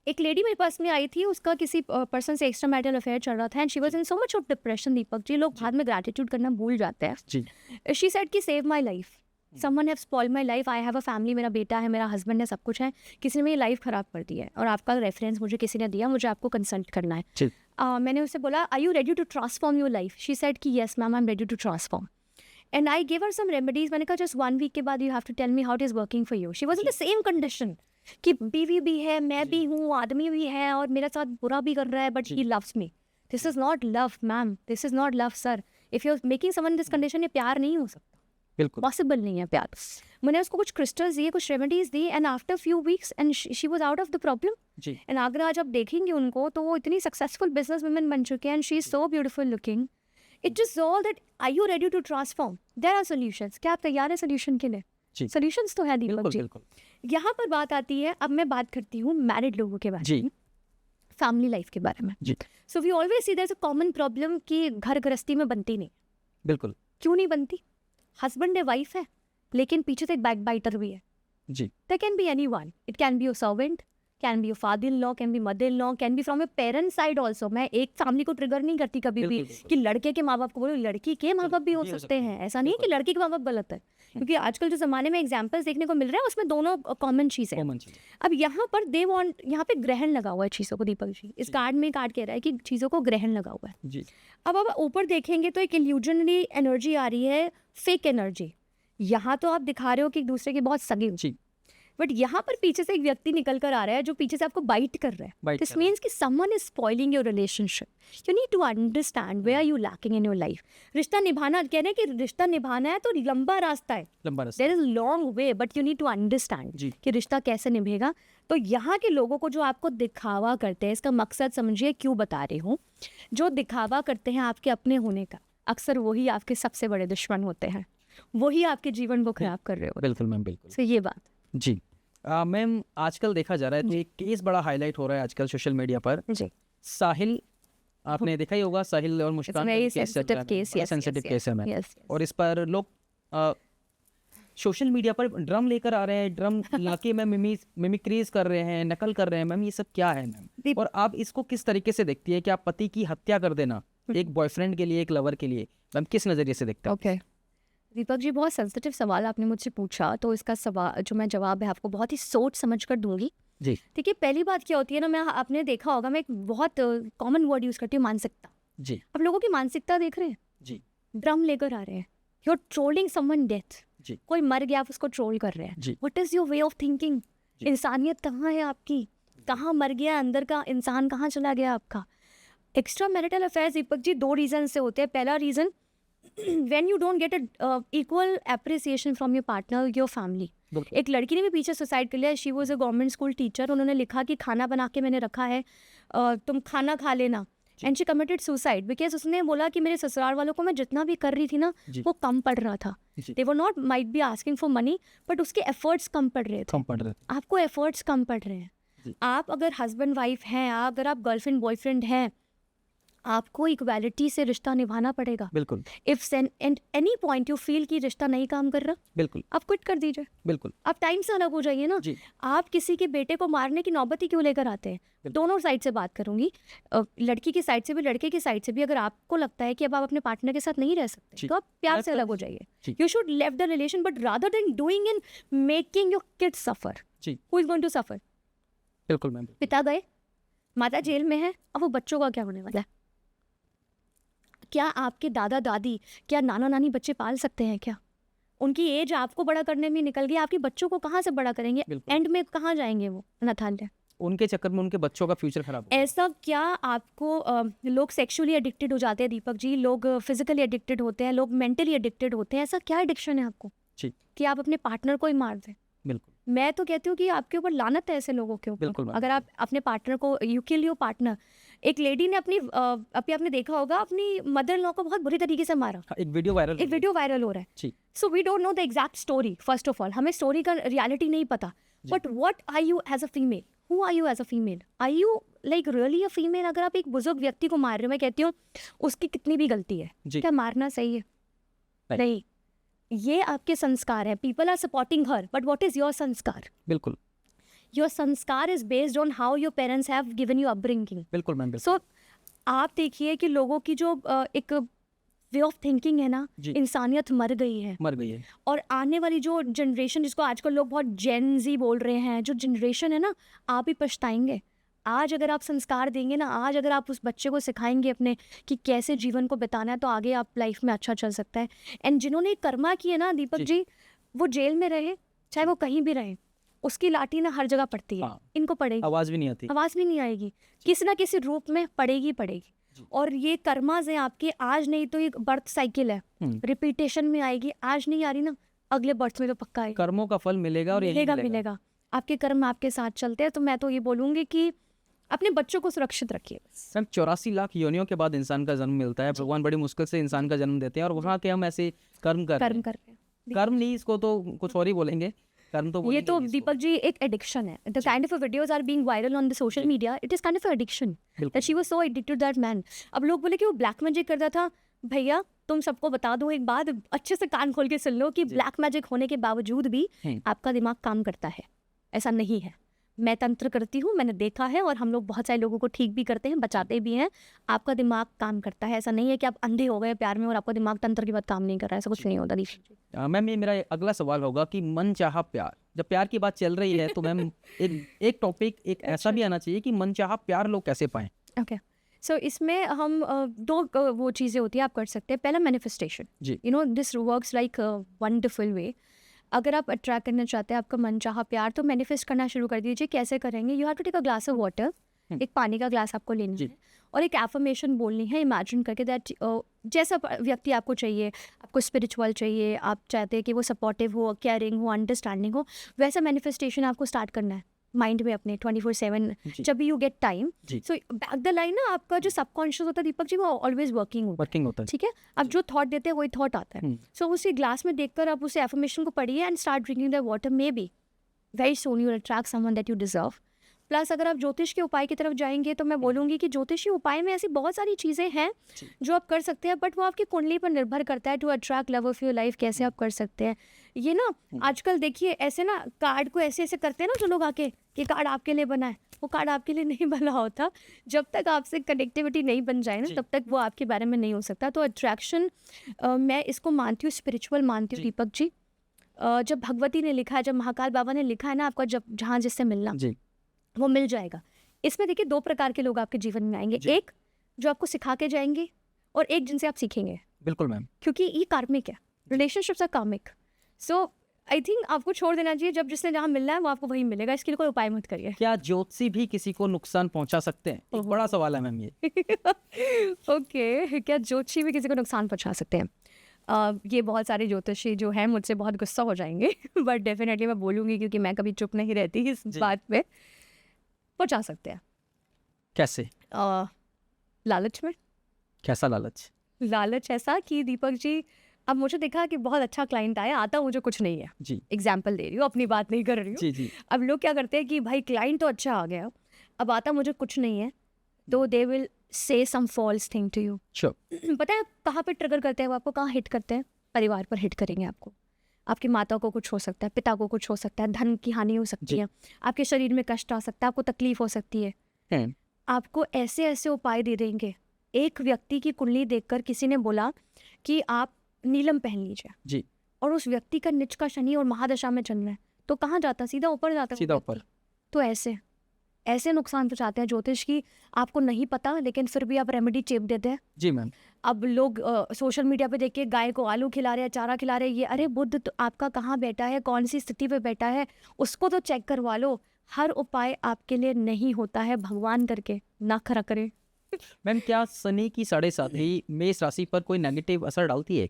एक लेडी मेरे पास में आई थी, उसका किसी पर्सन से एक्स्ट्रा मैरिटल अफेयर चल रहा था and she was in so much of depression. Deepak ji, लोग बाद में ग्रैटिट्यूड करना भूल जाते हैं। जी। शी सेड कि save my life, someone have spoiled my life, I have a family, मेरा बेटा है, मेरा हस्बैंड है, सब कुछ है, किसी ने मेरी लाइफ खराब कर दी है और आपका रेफरेंस मुझे किसी ने दिया, मुझे आपको कंसल्ट करना है। मैंने उससे बोला, are you ready to transform your life? She said कि yes ma'am, I am ready to transform. And I give her some remedies. मैंने कहा जस्ट 1 वीक के बाद you have to tell me how it is working for you. She was in the same condition कि बीवी भी है, मैं भी हूँ, आदमी भी है और मेरे साथ बुरा भी कर रहा है, but he loves me. This is not love ma'am, this is not love sir. If you are making someone this condition, ये प्यार नहीं हो सकता। बिल्कुल पॉसिबल नहीं है प्यार। मैंने उसको कुछ क्रिस्टल्स दिए, कुछ remedies the and after few weeks and she was out of the problem. And अगर आज आप देखेंगे उनको तो वो इतनी सक्सेसफुल बिजनेस वुमेन बन चुके हैं and she is so beautiful looking. It is all that, are you ready to transform? There are solutions. क्या आप तैयार है सॉल्यूशन के लिए? सॉल्यूशंस तो है दीपक जी। यहाँ पर बात आती है, अब मैं बात करती हूँ मैरिड लोगों के बारे में, फैमिली लाइफ के बारे में। So we always see there is a common problem कि घर गृहस्थी में बनती नहीं। बिल्कुल। क्यों नहीं बनती? हस्बैंड है, वाइफ है, लेकिन पीछे से एक बैक बाइटर भी है। जी। There can be anyone. It can be your servant, can be your father-in-law, can be mother-in-law, can be from your parent side also. मैं एक फैमिली को ट्रिगर नहीं करती कभी भी कि लड़के के माँ बाप को बोलो, लड़की के माँ बाप भी हो सकते हैं। ऐसा नहीं कि लड़की के माँ बाप गलत है, क्योंकि आजकल जो जमाने में एग्जाम्पल्स देखने को मिल रहे हैं उसमें दोनों कॉमन चीज है। अब यहाँ पर दे वांट, यहाँ पे ग्रहण लगा हुआ है चीजों को दीपक जी। इस कार्ड में कार्ड कह रहा है कि चीजों को ग्रहण लगा हुआ है। अब आप ऊपर देखेंगे तो एक इल्यूजनरी एनर्जी आ रही है, फेक एनर्जी। यहाँ तो आप दिखा रहे हो कि एक दूसरे के बहुत सगे। बट यहाँ पर पीछे से एक व्यक्ति निकल कर आ रहा है जो पीछे से आपको बाइट कर रहा है. Bite दिस कर रहा है. मीन्स कि someone is spoiling your relationship. You need to understand where are you lacking in your life. रिश्ता निभाना, कह रहे हैं कि रिश्ता निभाना है तो लंबा रास्ता है. लंबा रास्ता. There is long way, but you need to understand जी. कि रिश्ता कैसे निभेगा. तो यहाँ के लोगों को जो आपको दिखावा करते हैं, इसका मकसद समझिए क्यों बता रही हूँ. जो दिखावा करते हैं आपके अपने होने का, अक्सर वही आपके सबसे बड़े दुश्मन होते हैं, वही आपके जीवन को खराब कर रहे होते बिल्कुल मैम, बिल्कुल. हैं. तो ये बात. जी. मैम, आजकल देखा जा रहा है, एक केस बड़ा हाईलाइट हो रहा है आजकल सोशल मीडिया पर. जी. साहिल, आपने देखा ही होगा, साहिल और मुस्कान very का केस चल रहा है. sensitive case, बड़ा yes, sensitive yes, केस है मैम. yes, yes. और इस पर लोग सोशल मीडिया पर ड्रम लेकर आ रहे हैं, ड्रम लाके में मिमिक्रीज कर रहे हैं, नकल कर रहे हैं. मैम, ये सब क्या है मैम? दीप- और आप इसको किस तरीके से देखती है कि आप पति की हत्या कर देना एक बॉयफ्रेंड के लिए, एक लवर के लिए, मैम किस नज़रिए से देखते हैं? ओके. दीपक जी, बहुत सेंसिटिव सवाल आपने मुझसे पूछा, तो इसका सवाल जो मैं जवाब है आपको बहुत ही सोच समझ कर दूंगी. जी. देखिए, पहली बात क्या होती है ना, मैं आपने देखा होगा, मैं एक बहुत कॉमन वर्ड यूज़ करती हूँ, मानसिकता. जी. आप लोगों की मानसिकता देख रहे हैं. जी. ड्रम लेकर आ रहे हैं, you are trolling someone death. जी. कोई मर गया, आप उसको ट्रोल कर रहे हैं. जी. What is your way of thinking? जी. इंसानियत कहाँ है आपकी? कहाँ मर गया अंदर का इंसान, कहाँ चला गया आपका? Extra marital affairs Deepak ji 2 reason से होते हैं. पहला reason, when you don't get a equal appreciation from your partner, your family. बिल्कुल. एक लड़की ने भी पीछे सुसाइड कर लिया. She was a government school teacher. उन्होंने लिखा कि खाना बना के मैंने रखा है, तुम खाना खा लेना. And she committed suicide because उसने बोला कि मेरे ससुराल वालों को मैं जितना भी कर रही थी ना, जी. वो कम पड़ रहा था. जी. They were not might be asking for money, but उसके एफर्ट्स कम पड़ रहे थे. कम पढ़ रहे थे. आपको एफर्ट्स कम पड़ रहे हैं. जी. आप अगर हस्बैंड वाइफ हैं, अगर आप गर्लफ्रेंड बॉयफ्रेंड हैं, आपको इक्वालिटी से रिश्ता निभाना पड़ेगा. बिल्कुल. If and any point you feel कि रिश्ता नहीं काम कर रहा, बिल्कुल. आप क्विट कर दीजिए. बिल्कुल. आप टाइम से अलग हो जाइए ना. जी. आप किसी के बेटे को मारने की नौबत ही क्यों लेकर आते हैं? दोनों साइड से बात करूंगी, लड़की की साइड से भी, लड़के की साइड से भी. अगर आपको लगता है कि अब आप अपने पार्टनर के साथ नहीं रह सकते, जी. तो आप प्यार से Left अलग हो out. जाइए. जी. You should leave the relation, but rather than doing and making your kids suffer. जी. Who is going to suffer? बिल्कुल मैम. पिता गए, माता जेल में है, अब वो बच्चों का क्या होने वाला है? क्या आपके दादा दादी, क्या नाना नानी बच्चे पाल सकते हैं क्या? उनकी एज आपको बड़ा करने में निकल गई, आपके बच्चों को कहाँ से बड़ा करेंगे? बिल्कुल. एंड में कहाँ जाएंगे वो अनाथालय? उनके चक्कर में उनके बच्चों का फ्यूचर खराब हो. ऐसा क्या आपको लोग सेक्सुअली एडिक्टेड हो जाते हैं दीपक जी, लोग फिजिकली एडिक्टेड होते हैं, लोग मेंटली एडिक्टेड होते हैं. ऐसा क्या एडिक्शन है आपको जी. कि आप अपने पार्टनर को ही मार दें? बिल्कुल. मैं तो कहती हूँ कि आपके ऊपर लानत है ऐसे लोगों के ऊपर. बिल्कुल मैम. अगर आप अपने पार्टनर को, यू किल योर पार्टनर. एक लेडी ने अभी आपने देखा होगा, अपनी मदर इन लॉ को बहुत बुरी तरीके से मारा. हाँ, एक वीडियो वायरल. एक वीडियो वायरल हो रहा है. जी. So we don't know the exact story. First of all, हमें स्टोरी का रियलिटी नहीं पता. जी. But what are you as a female? Who are you as a female? Are you like really a female? अगर आप एक बुजुर्ग व्यक्ति को मार रहे हो, मैं कहती हूँ उसकी कितनी भी गलती है, जी. क्या मारना सही है? नहीं. नहीं. ये आपके संस्कार है. People are supporting her, but what is your sanskar? बिल्कुल. Your sanskar is based on how your parents have given you upbringing. बिल्कुल मैम. बिल्कुल. सो आप देखिए कि लोगों की जो एक वे ऑफ थिंकिंग है ना, जी. इंसानियत मर गई है. मर गई है. और आने वाली जो जनरेशन, जिसको आजकल लोग बहुत जेन जी बोल रहे हैं, जो जनरेशन है ना, आप ही पछताएंगे. आज अगर आप संस्कार देंगे ना, आज अगर आप उस बच्चे को सिखाएंगे अपने कि कैसे जीवन को बिताना है, तो आगे आप लाइफ में अच्छा चल सकता है. एंड जिन्होंने कर्मा किए ना दीपक जी. जी, वो जेल में रहे, चाहे वो कहीं भी रहे, उसकी लाठी ना हर जगह पड़ती है. हाँ. इनको पड़ेगी, आवाज भी नहीं आती. आवाज भी नहीं आएगी, किसी ना किसी रूप में पड़ेगी पड़ेगी. जी. और ये कर्माज हैं आपके, आज नहीं तो एक बर्थ साइकिल है, रिपीटेशन में आएगी. आज नहीं आ रही ना, अगले बर्थ में तो पक्का आएगी. कर्मों का फल मिलेगा और यही मिलेगा मिलेगा. आपके कर्म आपके साथ चलते हैं. तो मैं तो ये बोलूंगी कि अपने बच्चों को सुरक्षित रखिए. मैम, 84 लाख योनियों के बाद इंसान का जन्म मिलता है. भगवान बड़ी मुश्किल से इंसान का जन्म देते हैं, और वहाँ के हम ऐसे कर्म कर रहे कर्म हैं. कर रहे हैं. कर्म नहीं, इसको तो कुछ और ही बोलेंगे. कर्म तो ये बोलेंगे तो नहीं इसको. दीपक जी एक एडिक्शन है. The kind of videos are being viral on the social जी. Media. It is kind of addiction बिल्कुल. That she was so addicted that man. अब लोग बोले कि वो ब्लैक मैजिक करता था. भैया, तुम सबको बता दो एक बात, अच्छे से कान खोल के सुन लो कि जी. ब्लैक मैजिक होने के बावजूद भी आपका दिमाग काम करता है. ऐसा नहीं है. मैं तंत्र करती हूँ, मैंने देखा है, और हम लोग बहुत सारे लोगों को ठीक भी करते हैं, बचाते भी हैं. आपका दिमाग काम करता है. ऐसा नहीं है कि आप अंधे हो गए प्यार में और आपका दिमाग तंत्र के बाद काम नहीं कर रहा है. ऐसा कुछ नहीं होता. मैम, ये मेरा अगला सवाल होगा कि मन चाहा प्यार, जब प्यार की बात चल रही है तो मैम एक टॉपिक एक ऐसा भी आना चाहिए कि मन चाहा प्यार लोग कैसे पाएं. ओके. सो इसमें हम दो वो चीज़ें होती है आप कर सकते हैं. पहला मैनिफेस्टेशन. जी. You know this works like wonderful way. अगर आप अट्रैक्ट करना चाहते हैं आपका मनचाहा प्यार, तो मैनिफेस्ट करना शुरू कर दीजिए। कैसे करेंगे? You have to take a glass of water, एक पानी का ग्लास आपको लेना जी। है और एक एफर्मेशन बोलनी है, इमेजिन करके दैट जैसा व्यक्ति आपको चाहिए, आपको स्पिरिचुअल चाहिए, आप चाहते हैं कि वो सपोर्टिव हो, केयरिंग हो, अंडरस्टैंडिंग हो, वैसा मैनिफेस्टेशन आपको स्टार्ट करना है माइंड में अपने 24/7 जी। जब भी यू गेट टाइम। जी। सो बैक द लाइन ना आपका जो सबकॉन्शियस होता है दीपक जी, वो ऑलवेज वर्किंग होता है, वर्किंग होता है। ठीक है? आप जो थॉट देते हैं वही थॉट आता है। हम्म, सो उसी ग्लास में देखकर आप उसे एफर्मेशन को पढ़िए and start drinking the water. May be very soon you attract someone that you deserve. Plus अगर आप ज्योतिष के उपाय की तरफ जाएंगे तो मैं बोलूँगी कि ज्योतिषी उपाय में ऐसी बहुत सारी चीज़ें हैं जी। जो आप कर सकते हैं, बट वो आपकी कुंडली पर निर्भर करता है to attract love of your life, कैसे आप कर सकते हैं ये ना। आजकल देखिए ऐसे ना कार्ड को ऐसे ऐसे करते हैं ना जो लोग आके, ये कार्ड आपके लिए बना है, वो कार्ड आपके लिए नहीं बना होता। जब तक आपसे कनेक्टिविटी नहीं बन जाए ना जी। तब तक वो आपके बारे में नहीं हो सकता। तो अट्रैक्शन मैं इसको मानती हूँ, स्पिरिचुअल मानती हूँ जी। दीपक जी। जब भगवती ने लिखा है, जब महाकाल बाबा ने लिखा है ना, आपका जब जहाँ जिससे मिलना जी। वो मिल जाएगा। इसमें देखिए 2 प्रकार के लोग आपके जीवन में आएंगे, जी। एक जो आपको सिखा के जाएंगे और एक जिनसे आप सीखेंगे, बिल्कुल मैम। क्योंकि ये कार्मिक है, रिलेशनशिप्स आर कार्मिक। सो आई थिंक आपको छोड़ देना चाहिए, जब जिसने जहाँ मिलना है वो आपको वहीं मिलेगा, इसके लिए कोई उपाय मत करिए। क्या ज्योतिषी भी किसी को नुकसान पहुंचा सकते हैं? एक बड़ा सवाल है मैम ये। ओके, क्या ज्योतिषी भी किसी को नुकसान पहुंचा सकते हैं? ये बहुत सारे ज्योतिषी जो हैं मुझसे बहुत गुस्सा हो जाएंगे बट डेफिनेटली मैं बोलूँगी, क्योंकि मैं कभी चुप नहीं रहती इस जी। बात पे। पहुंचा सकते हैं कैसे? लालच में। कैसा लालच? लालच ऐसा कि दीपक जी, अब मुझे देखा कि बहुत अच्छा क्लाइंट आया, आता मुझे कुछ नहीं है, जी। एग्जाम्पल दे रही हूँ, अपनी बात नहीं कर रही हूँ। जी। जी। अब लोग क्या करते हैं कि भाई क्लाइंट तो अच्छा आ गया, अब आता मुझे कुछ नहीं है, तो they will say some false thing to you. Sure. पता है कहाँ पे ट्रिगर करते हैं वो आपको, कहाँ हिट करते हैं? परिवार पर हिट करेंगे आपको। आपकी माता को कुछ हो सकता है, पिता को कुछ हो सकता है, धन की हानि हो सकती जी। है, आपके शरीर में कष्ट आ सकता है, आपको तकलीफ हो सकती है। हैं। आपको ऐसे ऐसे उपाय दे देंगे। एक व्यक्ति की कुंडली देखकर किसी ने बोला कि आप नीलम पहन लीजिए, जी। और उस व्यक्ति का नीच का शनि और महादशा में चल रहा है, तो कहाँ जाता? सीधा ऊपर जाता है वो सीधा व्यक्ति। ऊपर। तो ऐसे ऐसे नुकसान पहुंचाते हैं ज्योतिष की, आपको नहीं पता लेकिन फिर भी आप रेमेडी चेप देते हैं। जी मैम। अब लोग सोशल मीडिया पे देखिए गाय को आलू खिला रहे हैं, चारा खिला रहे हैं, ये अरे बुद्ध तो आपका कहाँ बैठा है, कौन सी स्थिति पे बैठा है, उसको तो चेक करवा लो। हर उपाय आपके लिए नहीं होता है, भगवान करके ना खरा करे। मैम क्या शनि की 7.5 मेष राशि पर कोई नेगेटिव असर डालती है?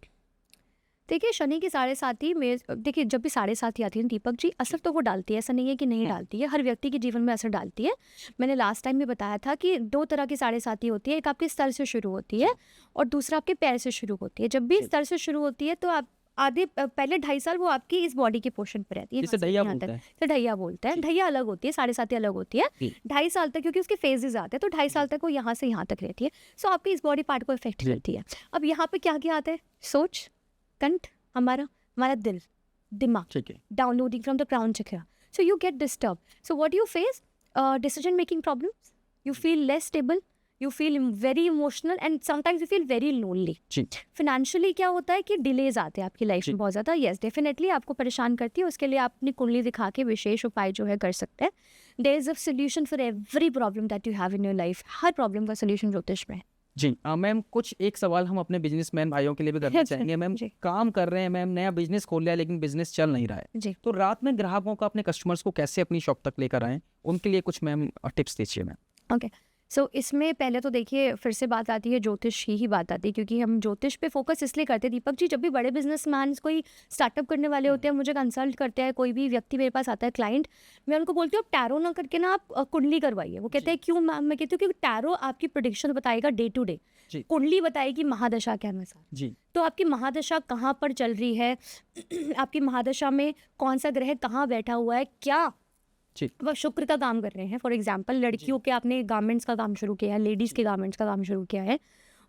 देखिए शनि की 7.5 में, देखिए जब भी 7.5 आती है ना दीपक जी, असर तो वो डालती है, ऐसा नहीं है कि नहीं डालती है, हर व्यक्ति के जीवन में असर डालती है। मैंने लास्ट टाइम भी बताया था कि 2 तरह की 7.5 होती है, एक आपके स्तर से शुरू होती है और दूसरा आपके पैर से शुरू होती है। जब भी स्तर से शुरू होती है तो आप आधे पहले 2.5 साल वो आपकी इस बॉडी के पोर्शन पर रहती है, जिसे यहाँ से ढैया यहाँ बोलते तक। हैं। तो ढैया बोलते हैं, ढैया अलग होती है, 7.5 अलग होती है। जी। 2.5 साल तक, क्योंकि उसके फेजेस आते हैं, तो 2.5 साल तक वो यहाँ से यहाँ तक रहती है। सो आपकी इस बॉडी पार्ट को इफेक्ट जी। करती है। अब यहाँ पे क्या क्या आता है? सोच, कंठ, हमारा दिल, दिमाग, ठीक है। downloading from the crown chakra. So you get disturbed. So what do you face? Decision making problems. You feel less stable. You feel very emotional and sometimes you feel very lonely. Ji. Financially क्या होता है कि delays आते हैं आपकी life जी। में बहुत ज़्यादा। यस डेफिनेटली आपको परेशान करती है, उसके लिए आप अपनी कुंडली दिखा के विशेष उपाय जो है कर सकते हैं। There is a solution for every problem that you have in your life. हर प्रॉब्लम का सोल्यूशन ज्योतिष में है। जी। मैम कुछ एक सवाल हम अपने बिजनेसमैन भाइयों के लिए भी करना चाहेंगे। मैम जी। काम कर रहे हैं मैम, नया बिजनेस खोल लिया लेकिन बिजनेस चल नहीं रहा है, जी। तो रात में ग्राहकों का, अपने कस्टमर्स को कैसे अपनी शॉप तक लेकर आएं, उनके लिए कुछ मैम टिप्स दीजिए मैम। ओके, सो इसमें पहले तो देखिए फिर से बात आती है, ज्योतिष की ही बात आती है, क्योंकि हम ज्योतिष पे फोकस इसलिए करते हैं दीपक जी, जब भी बड़े बिजनेसमैन कोई स्टार्टअप करने वाले होते हैं, मुझे कंसल्ट करते हैं, कोई भी व्यक्ति मेरे पास आता है क्लाइंट, मैं उनको बोलती हूँ आप टैरो ना करके ना आप कुंडली करवाइए। वो कहते हैं क्यों मैम? मैं कहती हूँ क्योंकि टैरो आपकी प्रेडिक्शन बताएगा डे टू डे, जी। कुंडली बताएगी महादशा के अनुसार। जी। तो आपकी महादशा कहाँ पर चल रही है, आपकी महादशा में कौन सा ग्रह कहाँ बैठा हुआ है, क्या जी। वह शुक्र का काम कर रहे हैं। फॉर एग्जाम्पल लड़कियों के आपने गारमेंट्स का काम शुरू किया है, लेडीज़ के गारमेंट्स का काम शुरू किया है,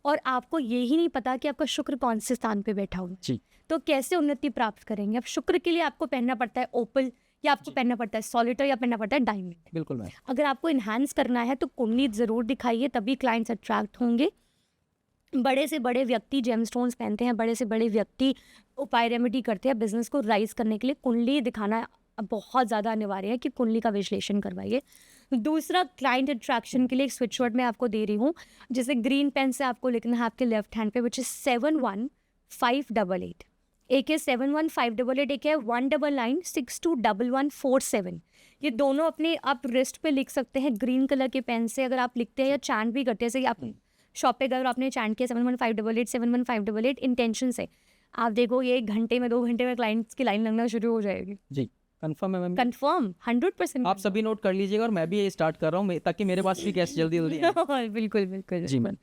और आपको यही नहीं पता कि आपका शुक्र कौन से स्थान पे बैठा हुआ है, जी। तो कैसे उन्नति प्राप्त करेंगे? अब शुक्र के लिए आपको पहनना पड़ता है ओपल, या आपको पहनना पड़ता है सॉलिटर, या पहनना पड़ता है डायमंड। बिल्कुल मैम। अगर आपको इन्हांस करना है तो कुंडली ज़रूर दिखाइए, तभी क्लाइंट्स अट्रैक्ट होंगे। बड़े से बड़े व्यक्ति जेमस्टोन्स पहनते हैं, बड़े से बड़े व्यक्ति उपाय रेमेडी करते हैं बिजनेस को राइज करने के लिए। कुंडली दिखाना बहुत ज़्यादा अनिवार्य है कि कुंडली का विश्लेषण करवाइए। दूसरा, क्लाइंट अट्रैक्शन के लिए एक स्विच वर्ड मैं आपको दे रही हूँ, जिसे ग्रीन पेन से आपको लिखना है आपके लेफ्ट हैंड पे, विच इज़ 71588। एक है 715888, एक है 1996211147। ये दोनों अपने आप रिस्ट पे लिख सकते हैं ग्रीन कलर के पेन से, अगर आप लिखते हैं या चैंट भी करते हैं। जैसे आप शॉप पे गए और आपने चैंट किया 715888 715888 इंटेंशन से, आप देखो ये 1 घंटे में 2 घंटे में क्लाइंट्स की लाइन लगना शुरू हो जाएगी। जी कंफर्म है मैम। कंफर्म 100%। आप सभी नोट कर लीजिएगा और मैं भी ये स्टार्ट कर रहा हूँ ताकि मेरे पास भी कैश जल्दी जल्दी आए। बिल्कुल बिल्कुल। जी मैम।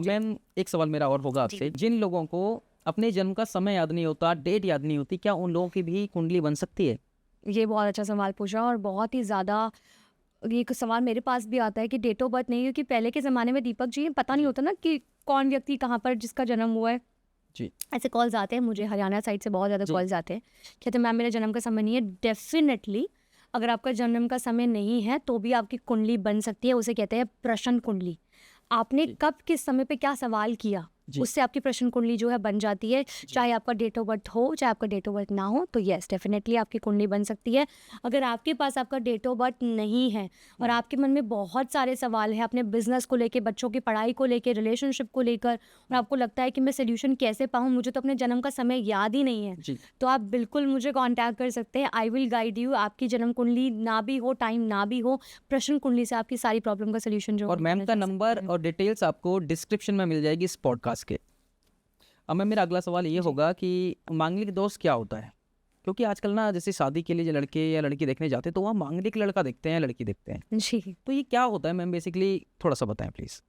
मैम एक सवाल मेरा और होगा आपसे, जिन लोगों को अपने जन्म का समय याद नहीं होता, डेट याद नहीं होती, क्या उन लोगों की भी कुंडली बन सकती है? ये बहुत अच्छा सवाल पूछा और बहुत ही ज़्यादा ये एक सवाल मेरे पास भी आता है कि डेट ऑफ बर्थ नहीं, क्योंकि पहले के ज़माने में दीपक जी पता नहीं होता ना कि कौन व्यक्ति कहाँ पर जिसका जन्म हुआ है। जी ऐसे कॉल्स आते हैं मुझे, हरियाणा साइड से बहुत ज़्यादा जी। कॉल्स आते हैं, कहते हैं मैम मेरा जन्म का समय नहीं है। डेफिनेटली अगर आपका जन्म का समय नहीं है तो भी आपकी कुंडली बन सकती है। उसे कहते हैं प्रश्न कुंडली। आपने जी। कब किस समय पे क्या सवाल किया, जी। उससे आपकी प्रश्न कुंडली जो है बन जाती है। चाहे आपका डेट ऑफ बर्थ हो चाहे आपका डेट ऑफ बर्थ ना हो, तो यस डेफिनेटली आपकी कुंडली बन सकती है। अगर आपके पास आपका डेट ऑफ बर्थ नहीं है और आपके मन में बहुत सारे सवाल हैं अपने बिजनेस को लेके, बच्चों की पढ़ाई को लेके, रिलेशनशिप को लेकर, और आपको लगता है कि मैं सोल्यूशन कैसे पाऊँ, मुझे तो अपने जन्म का समय याद ही नहीं है, जी तो आप बिल्कुल मुझे कांटेक्ट कर सकते हैं। I will guide you. आपकी जन्म कुंडली ना भी हो, टाइम ना भी हो, प्रश्न कुंडली से आपकी सारी प्रॉब्लम का सोल्यूशन जो और मैम का नंबर और डिटेल्स आपको डिस्क्रिप्शन में मिल जाएगी इस पॉडकास्ट के। अब मैम मेरा अगला सवाल ये होगा कि मांगलिक दोष क्या होता है? क्योंकि आजकल ना जैसे शादी के लिए जो लड़के या लड़की देखने जाते हैं तो वहाँ मांगलिक लड़का देखते हैं, लड़की देखते हैं, जी तो ये क्या होता है मैम बेसिकली थोड़ा सा बताएं प्लीज़।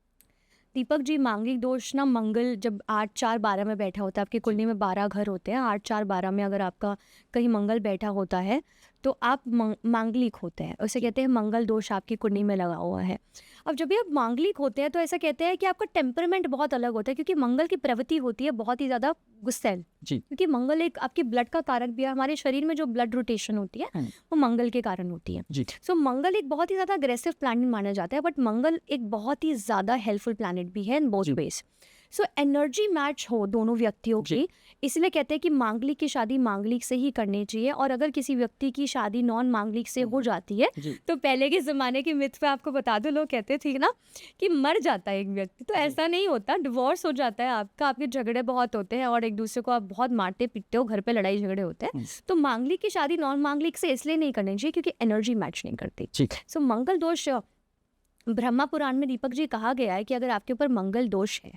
दीपक जी, मांगलिक दोष ना मंगल जब 8 4 12 में बैठा होता है, आपकी कुंडली में 12 घर होते हैं, 8 4 12 में अगर आपका कहीं मंगल बैठा होता है तो आप मांगलिक होते हैं। उसे कहते हैं मंगल दोष आपकी कुंडली में लगा हुआ है। अब जब भी आप मांगलिक होते हैं तो ऐसा कहते हैं कि आपका टेम्परमेंट बहुत अलग होता है, क्योंकि मंगल की प्रवृत्ति होती है बहुत ही ज़्यादा गुस्सैल। जी क्योंकि मंगल एक आपकी ब्लड का कारक भी है। हमारे शरीर में जो ब्लड रोटेशन होती है वो मंगल के कारण होती है। जी सो मंगल एक बहुत ही ज़्यादा अग्रेसिव प्लैनेट माना जाता है, बट मंगल एक बहुत ही ज़्यादा हेल्पफुल प्लैनेट भी है इन बोथ जी। वेज। सो एनर्जी मैच हो दोनों व्यक्तियों जी। की, इसलिए कहते हैं कि मांगलिक की शादी मांगलिक से ही करनी चाहिए। और अगर किसी व्यक्ति की शादी नॉन मांगलिक से हो जाती है जी तो पहले के ज़माने की मिथ पे आपको बता दो, लोग कहते थे ना कि मर जाता है एक व्यक्ति, तो ऐसा नहीं होता। डिवोर्स हो जाता है आपका, आपके झगड़े बहुत होते हैं और एक दूसरे को आप बहुत मारते पीटते हो, घर पे लड़ाई झगड़े होते हैं। तो मांगलिक की शादी नॉन मांगलिक से इसलिए नहीं करनी चाहिए क्योंकि एनर्जी मैच नहीं करती। ठीक सो मंगल दोष ब्रह्मा पुराण में दीपक जी कहा गया है कि अगर आपके ऊपर मंगल दोष है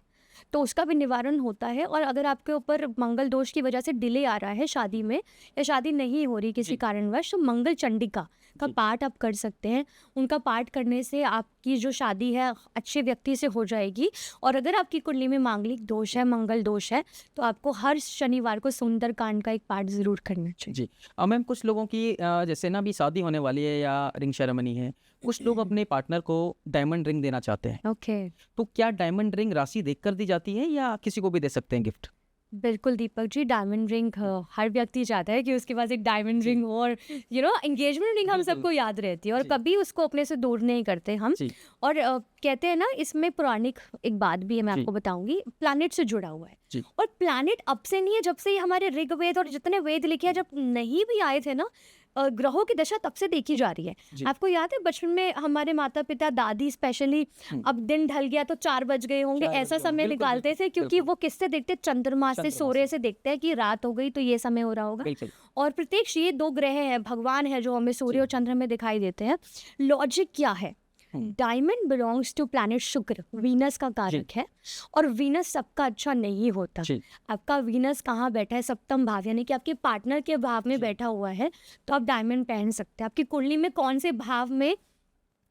तो उसका भी निवारण होता है। और अगर आपके ऊपर मंगल दोष की वजह से डिले आ रहा है शादी में, या शादी नहीं हो रही किसी जी। कारणवश, तो मंगल चंडिका का जी। पाठ आप कर सकते हैं। उनका पाठ करने से आपकी जो शादी है अच्छे व्यक्ति से हो जाएगी। और अगर आपकी कुंडली में मांगलिक दोष है, मंगल दोष है, तो आपको हर शनिवार को सुंदरकांड का एक पाठ जरूर करना चाहिए। जी। मैम कुछ लोगों की जैसे ना अभी शादी होने वाली है या रिंग सेरेमनी है, कुछ लोग अपने पार्टनर को डायमंड रिंग देना चाहते हैं, ओके तो क्या डायमंड रिंग राशि देखकर दी जाती है या किसी को भी दे सकते हैं गिफ्ट? बिल्कुल दीपक जी, डायमंड रिंग हर व्यक्ति चाहता है कि उसके पास एक डायमंड जी। रिंग हो। और एंगेजमेंट रिंग हम बिल्कुल। सबको याद रहती है और जी। कभी उसको अपने से दूर नहीं करते हम। जी और कहते हैं ना, इसमें पौराणिक एक बात भी है, मैं जी। आपको बताऊंगी, प्लैनेट से जुड़ा हुआ है। जी और प्लैनेट अब से नहीं है, जब से ये हमारे ऋग्वेद और जितने वेद लिखे हैं, जब नहीं भी आए थे ना, ग्रहों की दशा तब से देखी जा रही है। जी। आपको याद है बचपन में हमारे माता पिता दादी स्पेशली, अब दिन ढल गया तो 4 बज गए होंगे, 4 बज ऐसा गए होंगे, समय बिल्कुल, निकालते बिल्कुल, थे, क्योंकि बिल्कुल। वो किससे देखते, चंद्रमा से, चंद्रमा सूर्य से। से देखते हैं कि रात हो गई तो ये समय हो रहा होगा। बिल्कुल और प्रत्यक्ष ये 2 ग्रह हैं, भगवान है जो हमें सूर्य जी। और चंद्र में दिखाई देते हैं। लॉजिक क्या है? डायमंड बिलोंग्स टू प्लैनेट शुक्र, वीनस का कारक है। और वीनस सबका अच्छा नहीं होता। जी आपका वीनस कहाँ बैठा है? सप्तम भाव, यानी कि आपके पार्टनर के भाव में जी। बैठा हुआ है, तो आप डायमंड पहन सकते हैं। आपकी कुंडली में कौन से भाव में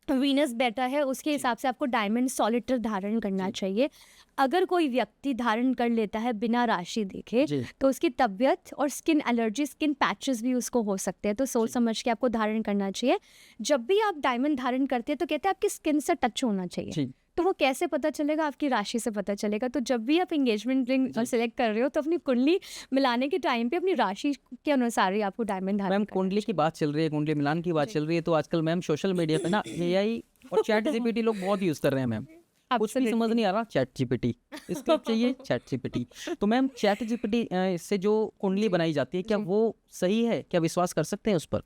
वीनस बैठा है उसके हिसाब से आपको डायमंड सॉलिटर धारण करना जी। चाहिए। अगर कोई व्यक्ति धारण कर लेता है बिना राशि देखे, जी तो उसकी तबीयत और स्किन एलर्जी, स्किन पैचेस भी उसको हो सकते हैं, तो सोच जी। समझ के आपको धारण करना चाहिए। जब भी आप डायमंड धारण करते हैं तो कहते हैं आपकी स्किन से टच होना चाहिए। जी तो वो कैसे पता चलेगा? आपकी राशि से पता चलेगा। तो जब भी आप एंगेजमेंट रिंग जी। सेलेक्ट कर रहे हो तो अपनी कुंडली मिलाने के टाइम पे अपनी राशि के अनुसार ही आपको डायमंड धारण मैम करना कुंडली की बात चल रही है, कुंडली मिलान की बात जी। चल रही है, तो आजकल मैम सोशल मीडिया पे ना एआई और चैट जीपीटी लोग बहुत यूज कर रहे हैं मैम। कुछ भी समझ Absolutely. नहीं आ रहा, चैट जीपीटी इसको चाहिए, चैट जीपीटी। तो मैम चैट जीपीटी से जो कुंडली बनाई जाती है, क्या वो सही है? क्या विश्वास कर सकते हैं उस पर?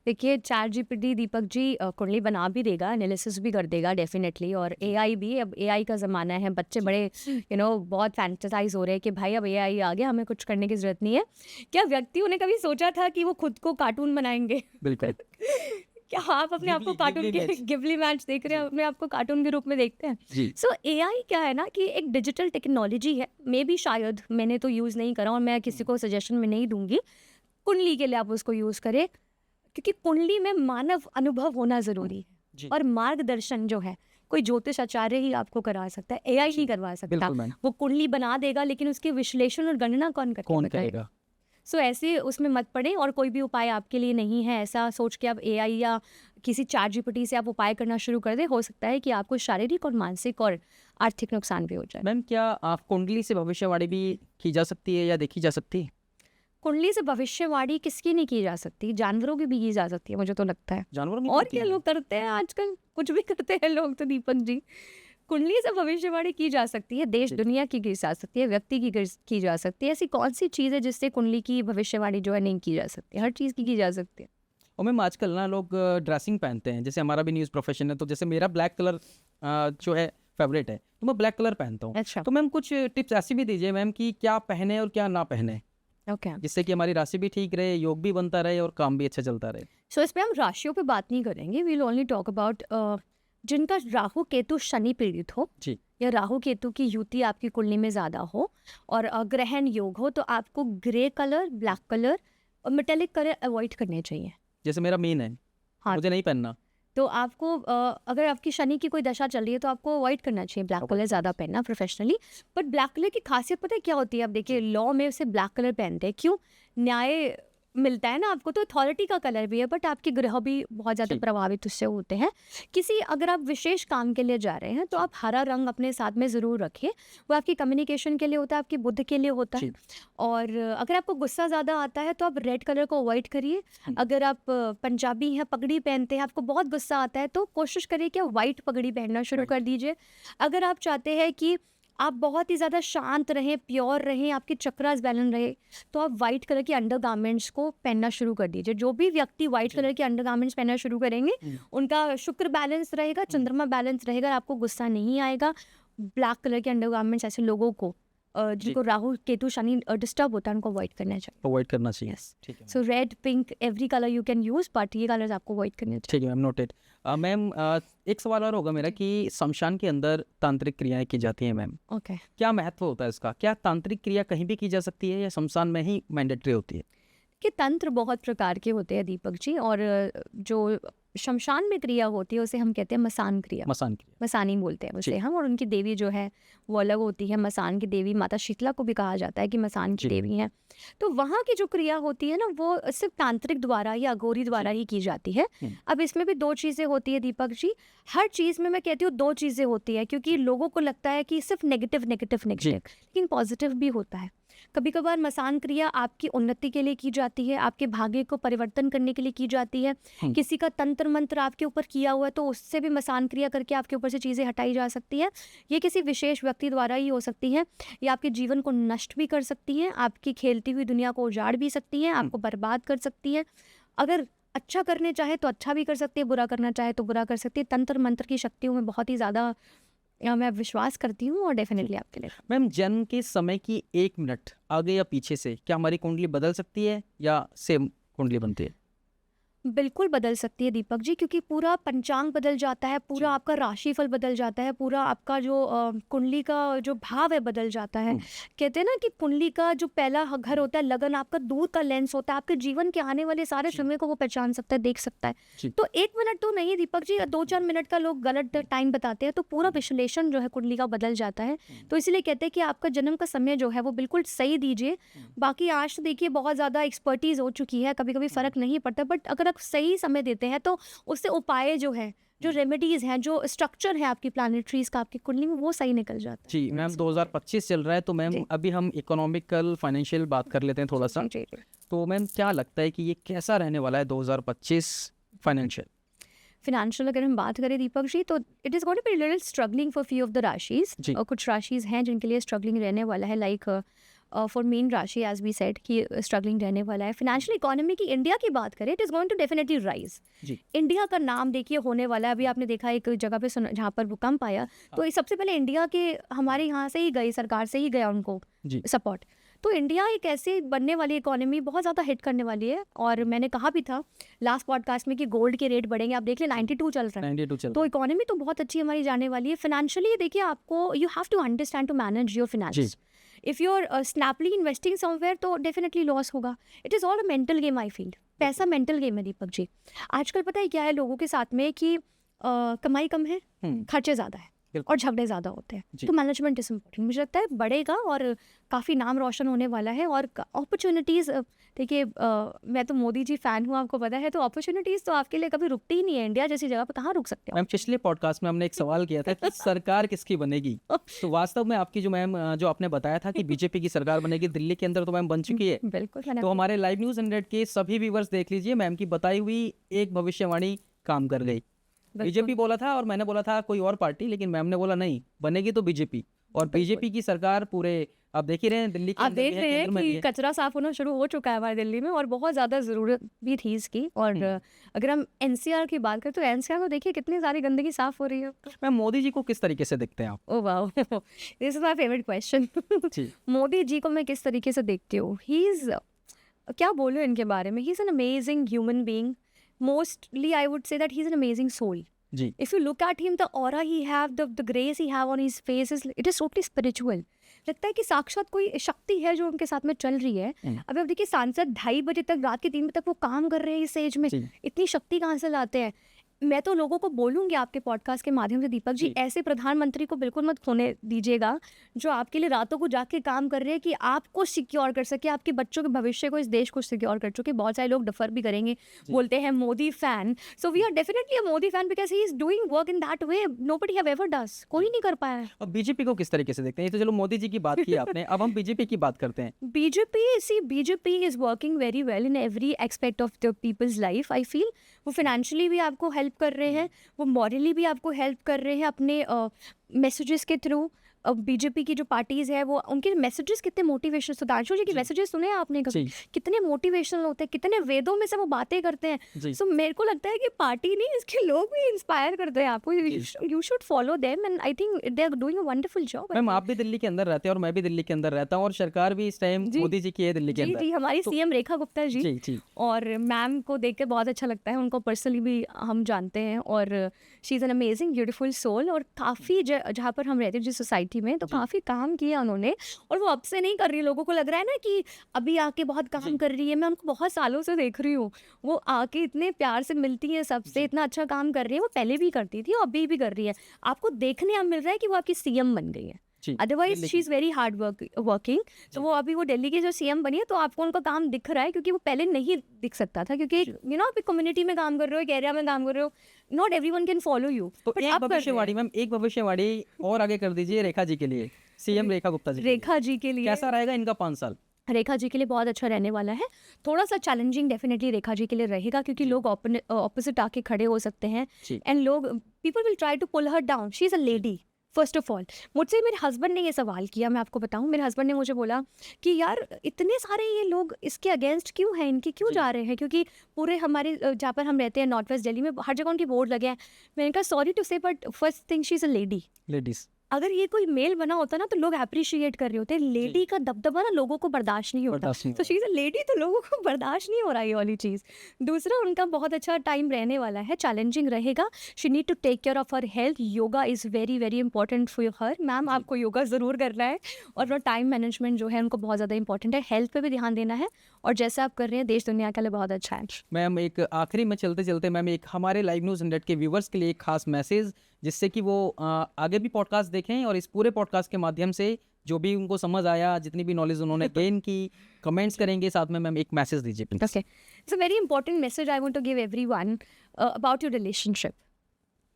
देखिए चैट जीपीटी दीपक जी कुंडली बना भी देगा, एनालिसिस भी कर देगा डेफिनेटली। और एआई भी, अब एआई का ज़माना है, बच्चे बड़े बहुत फैंटेसाइज हो रहे हैं कि भाई अब एआई आ गया, हमें कुछ करने की ज़रूरत नहीं है। क्या व्यक्तियों ने कभी सोचा था कि वो खुद को कार्टून बनाएंगे? बिल्कुल। क्या आप अपने आप को कार्टून गिबली के मैच। गिबली मैच देख रहे हैं, अपने आप को कार्टून के रूप में देखते हैं? जी। सो एआई क्या है ना कि एक डिजिटल टेक्नोलॉजी है, मे बी शायद, मैंने तो यूज़ नहीं करा और मैं किसी को सजेशन में नहीं दूंगी। कुंडली के लिए आप उसको यूज़ करें, क्योंकि कुंडली में मानव अनुभव होना ज़रूरी जी। है। और मार्गदर्शन जो है कोई ज्योतिष आचार्य ही आपको करा सकता है, एआई नहीं करवा सकता। बिल्कुल मैम। वो कुंडली बना देगा, लेकिन उसके विश्लेषण और गणना कौन कौन करेगा? करेगा? सो ऐसे उसमें मत पड़े, और कोई भी उपाय आपके लिए नहीं है ऐसा सोच के आप एआई या किसी चैट जीपीटी से आप उपाय करना शुरू कर दें। हो सकता है कि आपको शारीरिक और मानसिक और आर्थिक नुकसान भी हो जाए। मैम क्या आप कुंडली से भविष्यवाणी भी की जा सकती है या देखी जा सकती है? कुंडली से भविष्यवाणी किसकी नहीं की जा सकती, जानवरों की भी की जा सकती है, मुझे तो लगता है। जानवरों की और होती क्या है? लोग करते हैं आजकल, कुछ भी करते हैं लोग तो दीपक जी। कुंडली से भविष्यवाणी की जा सकती है, देश जी। दुनिया की जा सकती है, व्यक्ति की जा सकती है। ऐसी कौन सी चीज़ है जिससे कुंडली की भविष्यवाणी जो है नहीं की जा सकती? हर चीज़ की जा सकती है। और मैम आजकल ना लोग ड्रेसिंग पहनते हैं, जैसे हमारा भी न्यूज़ प्रोफेशन है, तो जैसे मेरा ब्लैक कलर जो है फेवरेट है, तो मैं ब्लैक कलर पहनता हूँ। अच्छा, तो मैम कुछ टिप्स ऐसी भी दीजिए मैम कि क्या पहने और क्या ना पहने, ओके। जिससे कि हमारी राशि भी ठीक रहे, योग भी बनता रहे और काम भी अच्छा चलता रहे। सो इस पे हम राशियों पे बात नहीं करेंगे, we will only talk about जिनका राहु केतु शनि पीड़ित हो, जी। या राहु केतु की युति आपकी कुंडली में ज़्यादा हो, और ग्रहण योग हो, तो आपको ग्रे कलर, ब्लैक कलर और मेटेलिक कलर अवॉइड करने चाहिए। जैसे मेरा मेन है, हाँ। मुझे नहीं पहनना। तो आपको अगर आपकी शनि की कोई दशा चल रही है तो आपको अवॉइड करना चाहिए ब्लैक Avoid कलर करना ज़्यादा पहनना प्रोफेशनली। बट ब्लैक कलर की खासियत पता है क्या होती है? आप देखिए लॉ में उसे ब्लैक कलर पहनते हैं, क्यों? न्याय मिलता है ना आपको, तो अथॉरिटी का कलर भी है, बट आपके ग्रह भी बहुत ज़्यादा जी। प्रभावित उससे होते हैं। किसी अगर आप विशेष काम के लिए जा रहे हैं तो आप हरा रंग अपने साथ में ज़रूर रखिए, वो आपकी कम्युनिकेशन के लिए होता है, आपकी बुद्धि के लिए होता है। जी। और अगर आपको गुस्सा ज़्यादा आता है तो आप रेड कलर को अवॉइड करिए। अगर आप पंजाबी हैं, पगड़ी पहनते हैं, आपको बहुत गुस्सा आता है, तो कोशिश करिए कि आप वाइट पगड़ी पहनना शुरू कर दीजिए। अगर आप चाहते हैं कि आप बहुत ही ज़्यादा शांत रहें, प्योर रहें, आपके चक्रास बैलेंस रहे, तो आप वाइट कलर के अंडर गारमेंट्स को पहनना शुरू कर दीजिए। जो भी व्यक्ति वाइट कलर के अंडर गारमेंट्स पहनना शुरू करेंगे, उनका शुक्र बैलेंस रहेगा, चंद्रमा बैलेंस रहेगा, आपको गुस्सा नहीं आएगा। ब्लैक कलर के अंडर गारमेंट्स ऐसे लोगों को जिनको राहु केतु शनि डिस्टर्ब होता है, उनको अवॉइड करना चाहिए। अवॉइड करना चाहिए। यस। ठीक है so red, pink, every colour you can use, but ये कलर्स आपको अवॉइड करने चाहिए। ठीक है मैम, नोटेड। मैम एक सवाल और होगा मेरा कि शमशान के अंदर तांत्रिक क्रियाएं की जाती हैं मैम, ओके। क्या महत्व होता है इसका? क्या तांत्रिक क्रिया कहीं भी की जा सकती है या शमशान में ही मैंडेटरी होती है? कि तंत्र बहुत प्रकार के होते हैं दीपक जी, और जो शमशान में क्रिया होती है उसे हम कहते हैं मसान क्रिया, मसान क्रिया। मसानी बोलते हैं उसे जी। हम। और उनकी देवी जो है वो अलग होती है। मसान की देवी माता शीतला को भी कहा जाता है कि मसान की जी। देवी हैं। तो वहाँ की जो क्रिया होती है ना, वो सिर्फ तांत्रिक द्वारा या अघोरी द्वारा ही की जाती है। अब इसमें भी दो चीज़ें होती है दीपक जी, हर चीज़ में मैं कहती हूँ दो चीज़ें होती है, क्योंकि लोगों को लगता है कि सिर्फ नेगेटिव नेगेटिव नेगेटिव, लेकिन पॉजिटिव भी होता है। कभी कभार मसान क्रिया आपकी उन्नति के लिए की जाती है, आपके भाग्य को परिवर्तन करने के लिए की जाती है। किसी का तंत्र मंत्र आपके ऊपर किया हुआ है तो उससे भी मसान क्रिया करके आपके ऊपर से चीज़ें हटाई जा सकती है। ये किसी विशेष व्यक्ति द्वारा ही हो सकती है। ये आपके जीवन को नष्ट भी कर सकती हैं, आपकी खेलती हुई दुनिया को उजाड़ भी सकती हैं, आपको बर्बाद कर सकती हैं। अगर अच्छा करने चाहे तो अच्छा भी कर सकती है, बुरा करना चाहे तो बुरा कर सकती है। तंत्र मंत्र की शक्तियों में बहुत ही ज़्यादा मैं विश्वास करती हूँ, और डेफिनेटली आपके लिए। मैम जन्म के समय की 1 मिनट आगे या पीछे से क्या हमारी कुंडली बदल सकती है या सेम कुंडली बनती है? बिल्कुल बदल सकती है दीपक जी, क्योंकि पूरा पंचांग बदल जाता है, पूरा आपका राशिफल बदल जाता है, पूरा आपका जो कुंडली का जो भाव है बदल जाता है। कहते हैं ना कि कुंडली का जो पहला घर होता है लगन, आपका दूर का लेंस होता है, आपके जीवन के आने वाले सारे समय को वो पहचान सकता है, देख सकता है। तो 1 मिनट तो नहीं दीपक जी, 2-4 मिनट का लोग गलत टाइम बताते हैं, तो पूरा विश्लेषण जो है कुंडली का बदल जाता है। तो इसलिए कहते हैं कि आपका जन्म का समय जो है वो बिल्कुल सही दीजिए। बाकी आज तो देखिए बहुत ज़्यादा एक्सपर्टीज हो चुकी है, कभी कभी फ़र्क नहीं पड़ता, बट अगर आप सही समय देते हैं तो उससे उपाय जो है, जो रेमेडीज हैं, जो स्ट्रक्चर है आपकी प्लैनेटरीज का आपकी कुंडली में, वो सही निकल जाता है। जी मैम, 2025 चल रहा है, तो मैम अभी हम इकोनॉमिकल फाइनेंशियल बात कर लेते हैं थोड़ा सा। तो मैम क्या लगता है कि ये कैसा रहने वाला है 2025 फिनेंशियल अगर हम बात करें दीपक जी, तो it is going to be little struggling for few of the rashis. और कुछ राशीज हैं जिनके लिए स्ट्रगलिंग रहने वाला है, लाइक फॉर मीन राशि एज वी सेड कि स्ट्रगलिंग रहने वाला है। फाइनेंशियल इकोनॉमी की इंडिया की बात करें, it is going to definitely rise. जी। इंडिया का नाम देखिए होने वाला है। अभी आपने देखा एक जगह पे जहाँ पर भूकंप आया, तो ये सबसे पहले इंडिया के हमारे यहाँ से ही गई, सरकार से ही गया उनको जी। सपोर्ट। तो इंडिया एक ऐसी बनने वाली इकोनॉमी बहुत ज़्यादा हिट करने वाली है। और मैंने कहा भी था लास्ट पॉडकास्ट में कि गोल्ड के रेट बढ़ेंगे। आप देख लें 92 चल रहा है, 92 चल तो इकोनॉमी तो बहुत अच्छी हमारी जाने वाली है। फाइनेंशियली देखिए, आपको you have to understand to manage your finance. If you are snappily investing somewhere तो डेफिनेटली लॉस होगा। It is all a mental game, I feel. पैसा मेंटल गेम है दीपक जी। आजकल पता है क्या है लोगों के साथ में कि कमाई कम है, खर्चे ज़्यादा है बिल्कुल। और झगड़े ज़्यादा होते हैं। जी। तो मैनेजमेंट इज इम्पोर्टेंट, मुझे लगता है बढ़ेगा और काफ़ी नाम रोशन होने वाला है। और अपॉर्चुनिटीज़ देखिए, मैं तो मोदी जी फ़ैन हूँ, आपको पता है, तो अपॉर्चुनिटीज़ तो आपके लिए कभी रुकती ही नहीं है। इंडिया जैसी जगह पर कहाँ रुक सकते हो। मैम पिछले पॉडकास्ट में हमने एक सवाल किया था कि सरकार किसकी बनेगी, तो वास्तव में आपकी जो मैम जो आपने बताया था कि बीजेपी की सरकार बनेगी दिल्ली के अंदर, तो मैम बन चुकी है। बिल्कुल। मैंने तो हमारे लाइव न्यूज़ 100 के सभी व्यूवर्स देख लीजिए, मैम की बताई हुई एक भविष्यवाणी काम कर गई। बीजेपी बोला था और मैंने बोला था कोई और पार्टी, लेकिन मैम ने बोला नहीं बनेगी तो बीजेपी। और बीजेपी की सरकार पूरे आप देख ही रहे हैं दिल्ली के आप अंदर भी देख है, रहे हैं केंद्र में भी कि है। कचरा साफ होना शुरू हो चुका है हमारे दिल्ली में, और बहुत ज़्यादा ज़रूरत भी थी इसकी। और अगर हम एनसीआर की बात करें तो एनसीआर में देखिए कितनी सारी गंदगी साफ हो रही है। मैम मोदी जी को किस तरीके से देखते हैं आप? Oh wow, this is my favourite question. जी। मोदी जी को मैं किस तरीके से देखती हूँ? ही इज़, क्या बोलूँ इनके बारे में, he is an amazing human being. Mostly I would say that he is an amazing soul. जी। If you look at him, the aura he have, the grace he have on his face it is totally spiritual. लगता है कि साक्षात कोई शक्ति है जो उनके साथ में चल रही है। अभी आप देखिए सांसद 2:30 बजे तक, रात के 3 बजे तक वो काम कर रहे हैं इस एज में। जी। इतनी शक्ति कहाँ से लाते हैं? मैं तो लोगों को बोलूंगी आपके पॉडकास्ट के माध्यम से, दीपक जी, जी। ऐसे प्रधानमंत्री को बिल्कुल मत खोने दीजिएगा जो आपके लिए रातों को जाके काम कर रहे हैं कि आपको सिक्योर कर सके, आपके बच्चों के भविष्य को, इस देश को सिक्योर कर चुके। बहुत सारे लोग डिफर भी करेंगे, बोलते हैं Modi fan. So we are definitely a Modi fan because he is doing work in that way nobody have ever does, कोई नहीं कर पाया है। और बीजेपी को किस तरीके से देखते हैं? ये तो चलो मोदी जी की बात की आपने, अब हम बीजेपी की बात करते हैं। BJP is working very well in every expect of the people's life, I feel. वो फाइनेंशियली भी आपको हेल्प कर रहे हैं, वो मॉरली भी आपको हेल्प कर रहे हैं अपने मैसेजेस के थ्रू। बीजेपी की जो पार्टीज है वो उनके मैसेजेस कितने मोटिवेशनल, सुधांशु जी के मैसेजेस सुने हैं आपने कभी? कितने मोटिवेशनल होते हैं, कितने वेदों में से वो बातें करते हैं। सो मेरे को लगता है कि पार्टी नहीं, इसके लोग भी इंस्पायर करते हैं आपको। You should follow them and I think they are doing a wonderful job. Ma'am आप भी दिल्ली के अंदर रहते हैं और मैं भी दिल्ली के अंदर रहता हूँ, और सरकार भी इस टाइम मोदी जी की है दिल्ली के अंदर। जी, हमारी सीएम रेखा गुप्ता जी। जी। और मैम को देख के बहुत अच्छा लगता है, उनको पर्सनली भी हम जानते हैं, और she is an amazing beautiful soul. और काफ़ी जहाँ पर हम रहते हैं जिस सोसाइटी में, तो काफ़ी काम किया उन्होंने। और वो अब से नहीं कर रही है, लोगों को लग रहा है ना कि अभी आके बहुत काम कर रही है। मैं उनको बहुत सालों से देख रही हूँ, वो आके इतने प्यार से मिलती है सबसे, इतना अच्छा काम कर रही है। वो पहले भी करती थी और अभी भी कर रही है। आपको देखने अब मिल रहा है कि वो आपकी सीएम बन गई है। Otherwise she is very hard working. तो वो अभी वो दिल्ली की जो सीएम बनी है, तो आपको उनका काम दिख रहा है, क्योंकि वो पहले नहीं दिख सकता था, क्योंकि यू नो आप कम्युनिटी में काम कर रहे हो, एक एरिया में काम कर रहे हो, not everyone can follow you. तो एक भविष्यवाणी मैम, एक भविष्यवाणी और आगे कर दीजिए रेखा जी के लिए, सीएम रेखा गुप्ता जी। रेखा जी के लिए कैसा रहेगा इनका 5 साल? रेखा जी के लिए बहुत अच्छा रहने वाला है। थोड़ा सा चैलेंजिंग डेफिनेटली रेखा जी के लिए रहेगा, क्योंकि लोग ऑपोजिट आके खड़े हो सकते हैं, एंड लोग people will try to pull her down. She is a lady first of all. मुझसे मेरे हस्बैंड ने ये सवाल किया, मैं आपको बताऊं, मेरे हस्बैंड ने मुझे बोला कि यार इतने सारे ये लोग इसके अगेंस्ट क्यों हैं, इनके क्यों जा रहे हैं, क्योंकि पूरे हमारे जहाँ पर हम रहते हैं नॉर्थ वेस्ट दिल्ली में हर जगह उनके बोर्ड लगे हैं। मैंने कहा सॉरी टू से, but first thing she is a ladies. अगर ये कोई मेल बना होता ना तो लोग अप्रिशिएट कर रहे होते। लेडी का दबदबा ना लोगों को बर्दाश्त नहीं होता, तो शी इज़ अ लेडी, तो लोगों को बर्दाश्त नहीं हो रहा ये वाली चीज़। दूसरा, उनका बहुत अच्छा टाइम रहने वाला है, चैलेंजिंग रहेगा। She need to take care of her health. Yoga is very very important for her. Ma'am आपको योगा ज़रूर करना है, और टाइम मैनेजमेंट जो है उनको बहुत ज़्यादा इंपॉर्टेंट है। हेल्थ पे भी ध्यान देना है, और जैसे आप कर रहे हैं देश दुनिया के लिए बहुत अच्छा है। मैम एक आखिरी में चलते चलते मैम एक हमारे लाइव न्यूज़ 100 के व्यूवर्स के लिए एक खास मैसेज, जिससे कि वो आगे भी पॉडकास्ट देखें, और इस पूरे पॉडकास्ट के माध्यम से जो भी उनको समझ आया, जितनी भी नॉलेज उन्होंने गेन की, कमेंट्स करेंगे साथ में। मैम एक मैसेज दीजिए please. Okay, it's a very important message I want to give everyone about your relationship.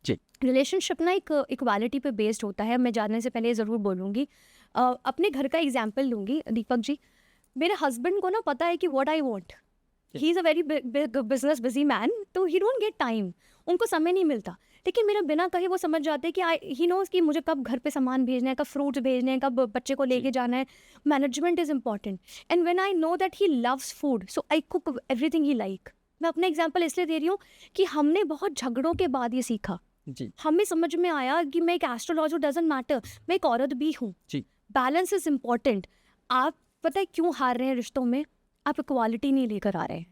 जी, रिलेशनशिप ना एक इक्वालिटी पे बेस्ड होता है। मैं जानने से पहले ज़रूर बोलूँगी, अपने घर का एग्जाम्पल लूँगी। दीपक जी, मेरे हस्बैंड को ना पता है कि what I want. He is a very business busy man, तो ही डोंट गेट टाइम, उनको समय नहीं मिलता। लेकिन मेरा बिना कहे वो समझ जाते हैं कि ही नोज कि मुझे कब घर पे सामान भेजना है, कब फ्रूट्स भेजने हैं, कब बच्चे को लेके जाना है. Management is important. And when I know that he loves food, so I cook everything he like. मैं अपना एग्जाम्पल इसलिए दे रही हूँ कि हमने बहुत झगड़ों के बाद ये सीखा. जी हमें समझ में आया कि मैं एक एस्ट्रोलॉजर डजंट मैटर, मैं एक औरत भी हूँ. जी बैलेंस इज इम्पॉर्टेंट. आप पता है क्यों हार रहे हैं रिश्तों में? आप इक्वालिटी नहीं लेकर आ रहे हैं.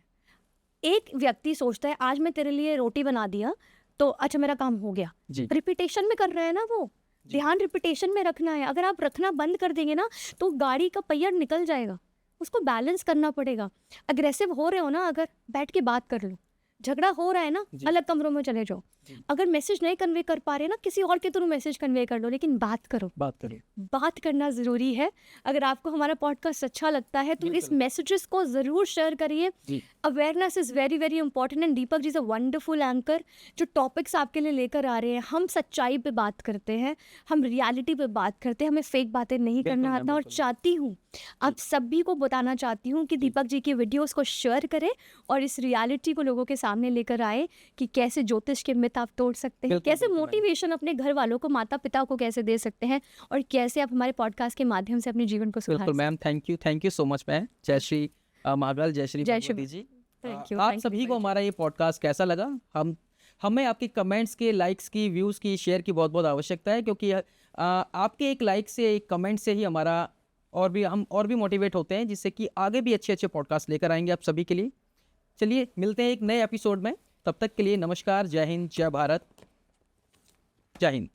एक व्यक्ति सोचता है आज मैं तेरे लिए रोटी बना दिया तो अच्छा मेरा काम हो गया. जी रिपीटेशन में कर रहे हैं ना वो. जी। ध्यान रिपीटेशन में रखना है. अगर आप रखना बंद कर देंगे ना तो गाड़ी का पहिया निकल जाएगा. उसको बैलेंस करना पड़ेगा. अग्रेसिव हो रहे हो ना, अगर बैठ के बात कर लो. झगड़ा हो रहा है ना, जी। अलग कमरों में चले जाओ. जी। अगर मैसेज नहीं कन्वे कर पा रहे ना, किसी और के थ्रू मैसेज कन्वे कर लो, लेकिन बात करो. बात करो. बात करना ज़रूरी है. अगर आपको हमारा पॉडकास्ट अच्छा लगता है तो इस बिल्कुल। मैसेजेस को ज़रूर शेयर करिए. जी awareness is very very important. And Deepak ji is a wonderful anchor. जो टॉपिक्स आपके लिए लेकर आ रहे हैं, हम सच्चाई पे बात करते हैं, हम रियलिटी पे बात करते हैं, हमें फेक बातें नहीं बिल्कुल करना मैम, आता. और बिल्कुल। चाहती हूँ आप सभी को बताना चाहती हूँ कि दीपक जी की वीडियोस को शेयर करें और इस रियलिटी को लोगों के सामने लेकर आए कि कैसे ज्योतिष के मिथ आप तोड़ सकते हैं, बिल्कुल, कैसे बिल्कुल मैम। मोटिवेशन अपने घर वालों को, माता पिता को कैसे दे सकते हैं, और कैसे आप हमारे पॉडकास्ट के माध्यम से अपने जीवन को सुधार बिल्कुल ma'am, thank you so much ma'am. जय श्री महाकाल, जय श्री जय श्री भगवती जी. Thank you. आप सभी को हमारा ये पॉडकास्ट कैसा लगा? हमें आपके कमेंट्स के, लाइक्स की, व्यूज़ की, शेयर की बहुत बहुत आवश्यकता है, क्योंकि आपके एक लाइक से, एक कमेंट से ही हमारा हम और भी मोटिवेट होते हैं, जिससे कि आगे भी अच्छे अच्छे पॉडकास्ट लेकर आएंगे आप सभी के लिए. चलिए मिलते हैं एक नए एपिसोड में. तब तक के लिए नमस्कार. जय हिंद, जय भारत, जय हिंद.